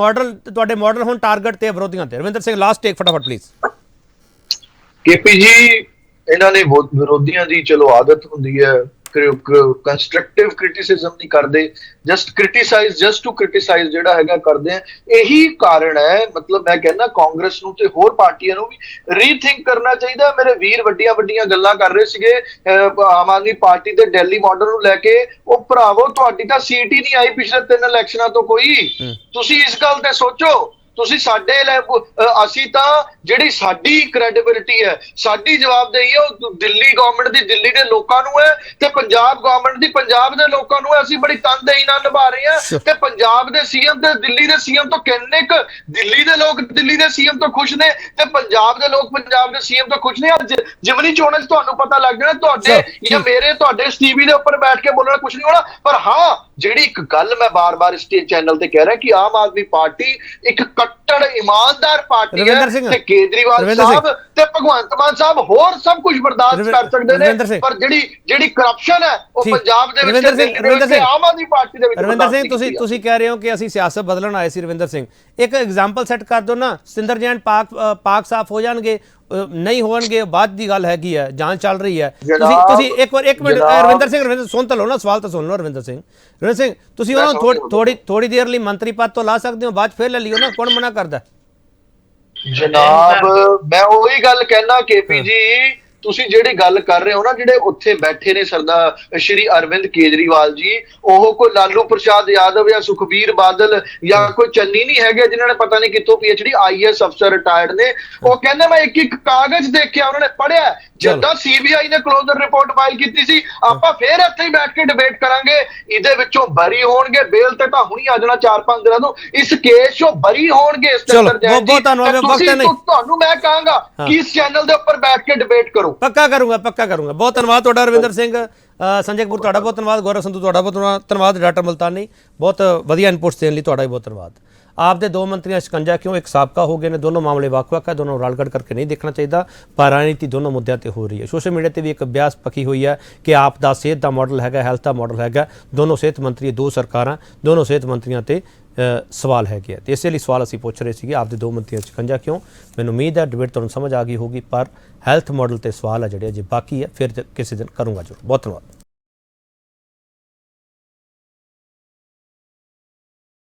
ਮਾਡਲ ਹੁਣ ਟਾਰਗੇਟ ਤੇ ਵਿਰੋਧੀਆਂ ਤੇ। ਰਵਿੰਦਰ ਸਿੰਘ ਲਾਸਟ ਟੇਕ ਫਟਾਫਟ ਪਲੀਜ਼। ਕੇਪੀ ਜੀ, ਇਹਨਾਂ ਨੇ ਵਿਰੋਧੀਆਂ ਦੀ ਚਲੋ ਆਦਤ ਹੁੰਦੀ ਹੈ ਕੰਸਟਰਕਟਿਵ ਕ੍ਰਿਟਿਸਿਜ਼ਮ ਨਹੀਂ ਕਰਦੇ, ਜਸਟ ਟੂ ਕ੍ਰਿਟਿਸਾਈਜ਼ ਜਿਹੜਾ ਹੈਗਾ ਕਰਦੇ ਆ। ਇਹੀ ਕਾਰਨ ਹੈ, ਮਤਲਬ ਮੈਂ ਕਹਿੰਦਾ ਕਾਂਗਰਸ ਨੂੰ ਤੇ ਹੋਰ ਪਾਰਟੀਆਂ ਨੂੰ ਵੀ ਰੀਥਿੰਕ ਕਰਨਾ ਚਾਹੀਦਾ। ਮੇਰੇ ਵੀਰ ਵੱਡੀਆਂ ਗੱਲਾਂ ਕਰ ਰਹੇ ਸੀਗੇ ਆਮ ਆਦਮੀ ਪਾਰਟੀ ਦੇ ਦਿੱਲੀ ਮਾਡਲ ਨੂੰ ਲੈ ਕੇ। ਉਹ ਭਰਾਵੋ, ਤੁਹਾਡੀ ਤਾਂ ਸੀਟ ਹੀ ਨਹੀਂ ਆਈ ਪਿਛਲੇ 3 ਇਲੈਕਸ਼ਨਾਂ ਤੋਂ ਕੋਈ। ਤੁਸੀਂ ਇਸ ਗੱਲ ਤੇ ਸੋਚੋ। ਤੁਸੀਂ ਸਾਡੇ ਅਸੀਂ ਤਾਂ ਜਿਹੜੀ ਸਾਡੀ ਕ੍ਰੈਡੀਬਿਲਿਟੀ ਹੈ, ਸਾਡੀ ਜਵਾਬਦੇਹੀ ਹੈ, ਉਹ ਦਿੱਲੀ ਗਵਰਨਮੈਂਟ ਦੀ ਦਿੱਲੀ ਦੇ ਲੋਕਾਂ ਨੂੰ ਹੈ ਤੇ ਪੰਜਾਬ ਗਵਰਨਮੈਂਟ ਦੀ ਪੰਜਾਬ ਦੇ ਲੋਕਾਂ ਨੂੰ ਹੈ। ਅਸੀਂ ਬੜੀ ਤਨਦੇਹੀ ਨਾਲ ਨਿਭਾ ਰਹੇ ਹਾਂ ਤੇ ਪੰਜਾਬ ਦੇ ਸੀਐਮ ਤੇ ਦਿੱਲੀ ਦੇ ਸੀਐਮ ਤੋਂ ਕਿੰਨੇ ਕੁ ਦਿੱਲੀ ਦੇ ਲੋਕ ਦਿੱਲੀ ਦੇ ਸੀਐਮ ਤੋਂ ਖੁਸ਼ ਨੇ ਤੇ ਪੰਜਾਬ ਦੇ ਲੋਕ ਪੰਜਾਬ ਦੇ ਸੀਐਮ ਤੋਂ ਖੁਸ਼ ਨੇ। ਅੱਜ ਜਿਮਨੀ ਚੋਣਾਂ 'ਚ ਤੁਹਾਨੂੰ ਪਤਾ ਲੱਗ ਜਾਣਾ, ਤੁਹਾਡੇ ਜਾਂ ਮੇਰੇ ਤੁਹਾਡੇ ਟੀਵੀ ਦੇ ਉੱਪਰ ਬੈਠ ਕੇ ਬੋਲਣਾ ਕੁਝ ਨਹੀਂ ਹੋਣਾ। ਪਰ ਹਾਂ, ਜਿਹੜੀ ਇੱਕ ਗੱਲ ਮੈਂ ਬਾਰ-ਬਾਰ ਇਸ ਚੈਨਲ ਤੇ ਕਹਿ ਰਿਹਾ ਕਿ ਆਮ ਆਦਮੀ ਪਾਰਟੀ ਇੱਕ ਕੱਟੜ ਇਮਾਨਦਾਰ ਪਾਰਟੀ ਹੈ ਤੇ ਕੇਜਰੀਵਾਲ ਸਾਹਿਬ ਤੇ ਭਗਵੰਤ ਮਾਨ ਸਾਹਿਬ ਹੋਰ ਸਭ ਕੁਝ ਬਰਦਾਸ਼ਤ ਕਰ ਸਕਦੇ ਨੇ, ਪਰ ਜਿਹੜੀ ਕਰਪਸ਼ਨ ਹੈ ਉਹ ਪੰਜਾਬ ਦੇ ਵਿੱਚ ਆਮ ਆਦਮੀ ਪਾਰਟੀ ਦੇ ਵਿੱਚ। ਰਵਿੰਦਰ ਸਿੰਘ, ਤੁਸੀਂ ਕਹਿ ਰਹੇ ਹੋ ਕਿ ਅਸੀਂ ਸਿਆਸਤ ਬਦਲਣ ਆਏ ਸੀ। ਰਵਿੰਦਰ ਸਿੰਘ, ਇੱਕ ਐਗਜ਼ਾਮਪਲ ਸੈੱਟ ਕਰ ਦਿਓ ਨਾ। ਸਤਿੰਦਰ ਜੈਨ ਪਾਕ ਸਾਫ਼ ਹੋ ਜਾਣਗੇ, ਨਹੀਂ ਹੋਣਗੇ, ਬਾਅਦ ਦੀ ਗੱਲ ਹੈਗੀ ਹੈ, ਜਾਂਚ ਚੱਲ ਰਹੀ ਹੈ। ਤੁਸੀਂ ਇੱਕ ਮਿੰਟ ਰਵਿੰਦਰ ਸਿੰਘ ਸੁਣ ਤਾਂ ਲਓ ਨਾ, ਸਵਾਲ ਤਾਂ ਸੁਣ ਲਓ। ਰਵਿੰਦਰ ਸਿੰਘ ਤੁਸੀਂ ਉਹਨਾਂ ਨੂੰ ਥੋੜੀ ਦੇਰ ਲਈ ਮੰਤਰੀ ਪਦ ਤੋਂ ਲਾ ਸਕਦੇ ਹੋ, ਬਾਅਦ ਫਿਰ ਲੈ ਲਿਓ ਨਾ, ਕੌਣ ਮਨਾ ਕਰਦਾ? ਜਨਾਬ, ਮੈਂ ਉਹੀ ਗੱਲ ਕਹਿਣਾ ਕੇਪੀ ਜੀ, ਤੁਸੀਂ ਜਿਹੜੀ ਗੱਲ ਕਰ ਰਹੇ ਹੋ ਨਾ, ਜਿਹੜੇ ਉੱਥੇ ਬੈਠੇ ਨੇ ਸਰਦਾਰ ਸ਼੍ਰੀ ਅਰਵਿੰਦ ਕੇਜਰੀਵਾਲ ਜੀ, ਉਹ ਕੋਈ ਲਾਲੂ ਪ੍ਰਸਾਦ ਯਾਦਵ ਜਾਂ ਸੁਖਬੀਰ ਬਾਦਲ ਜਾਂ ਕੋਈ ਚੰਨੀ ਨਹੀਂ ਹੈਗੇ ਜਿਨ੍ਹਾਂ ਨੇ ਪਤਾ ਨਹੀਂ ਕਿੱਥੋਂ PhD IAS ਅਫਸਰ ਰਿਟਾਇਰਡ ਨੇ। ਉਹ ਕਹਿੰਦੇ ਮੈਂ ਇੱਕ ਕਾਗਜ਼ ਦੇਖਿਆ, ਉਹਨਾਂ ਨੇ ਪੜ੍ਹਿਆ। ਜਦੋਂ CBI ਨੇ ਕਲੋਜ਼ਰ ਰਿਪੋਰਟ ਫਾਈਲ ਕੀਤੀ ਸੀ, ਆਪਾਂ ਫੇਰ ਇੱਥੇ ਹੀ ਬੈਠ ਕੇ ਡਿਬੇਟ ਕਰਾਂਗੇ। ਇਹਦੇ ਵਿੱਚੋਂ ਬਰੀ ਹੋਣਗੇ, ਬੇਲ ਤੇ ਤਾਂ ਹੁਣੀ ਆ ਜਾਣਾ 4-5 ਦਿਨਾਂ ਤੋਂ। ਇਸ ਕੇਸ 'ਚੋਂ ਬਰੀ ਹੋਣਗੇ ਸਤਿੰਦਰ ਜੈਨ ਜੀ। ਤੁਹਾਨੂੰ ਮੈਂ ਕਹਾਂਗਾ ਕਿ ਇਸ ਚੈਨਲ ਦੇ ਉੱਪਰ ਬੈਠ ਕੇ ਡਿਬੇਟ ਕਰੋ। ਪੱਕਾ ਕਰੂੰਗਾ। ਬਹੁਤ ਧੰਨਵਾਦ ਤੁਹਾਡਾ ਰਵਿੰਦਰ ਸਿੰਘ। ਸੰਜੇ ਕਪੂਰ ਤੁਹਾਡਾ ਬਹੁਤ ਧੰਨਵਾਦ। ਗੌਰਵ ਸੰਧੂ ਤੁਹਾਡਾ ਬਹੁਤ ਧੰਨਵਾਦ। ਡਾਕਟਰ ਮੁਲਤਾਨੀ ਬਹੁਤ ਵਧੀਆ ਇਨਪੁਟਸ ਦੇਣ ਲਈ ਤੁਹਾਡਾ ਵੀ ਬਹੁਤ ਧੰਨਵਾਦ। ਆਪਦੇ 2 ਮੰਤਰੀਆਂ ਸ਼ਿਕੰਜਾ ਕਿਉਂ ਇੱਕ ਸਾਬਕਾ ਹੋ ਗਏ ਨੇ? ਦੋਨੋਂ ਮਾਮਲੇ ਵੱਖ-ਵੱਖ ਹੈ, ਦੋਨੋਂ ਰਲਗੜ ਕਰਕੇ ਨਹੀਂ ਦੇਖਣਾ ਚਾਹੀਦਾ, ਪਰ ਰਾਜਨੀਤੀ ਦੋਨੋਂ ਮੁੱਦਿਆਂ ਤੇ ਹੋ ਰਹੀ ਹੈ। ਸੋਸ਼ਲ ਮੀਡੀਆ ਤੇ ਵੀ ਇੱਕ ਅਭਿਆਸ ਪੱਕੀ ਹੋਈ ਹੈ ਕਿ ਆਪ ਦਾ ਸਿਹਤ ਦਾ ਮਾਡਲ ਹੈਗਾ, ਹੈਲਥ ਦਾ ਮਾਡਲ ਹੈਗਾ। ਦੋਨੋਂ ਸਿਹਤ ਮੰਤਰੀ, 2 ਸਰਕਾਰਾਂ, ਦੋਨੋਂ ਸਿਹਤ ਮੰਤਰੀਆਂ ਤੇ ਸਵਾਲ ਹੈਗੇ ਆ ਤੇ ਇਸੇ ਲਈ ਸਵਾਲ ਅਸੀਂ ਪੁੱਛ ਰਹੇ ਸੀਗੇ ਆਪਦੇ 2 ਮੰਤਰੀਆਂ ਸ਼ਿਕੰਜਾ ਕਿਉਂ। ਮੈਨੂੰ ਉਮੀਦ ਹੈ ਡਿਬੇਟ ਤੁਹਾਨੂੰ ਸਮਝ ਆ ਗਈ ਹੋਗੀ, ਪਰ ਹੈਲਥ ਮਾਡਲ ਤੇ ਸਵਾਲ ਹੈ ਜਿਹੜੇ ਅਜੇ ਬਾਕੀ ਹੈ, ਫਿਰ ਕਿਸੇ ਦਿਨ ਕਰੂੰਗਾ ਜ਼ਰੂਰ। ਬਹੁਤ ਧੰਨਵਾਦ।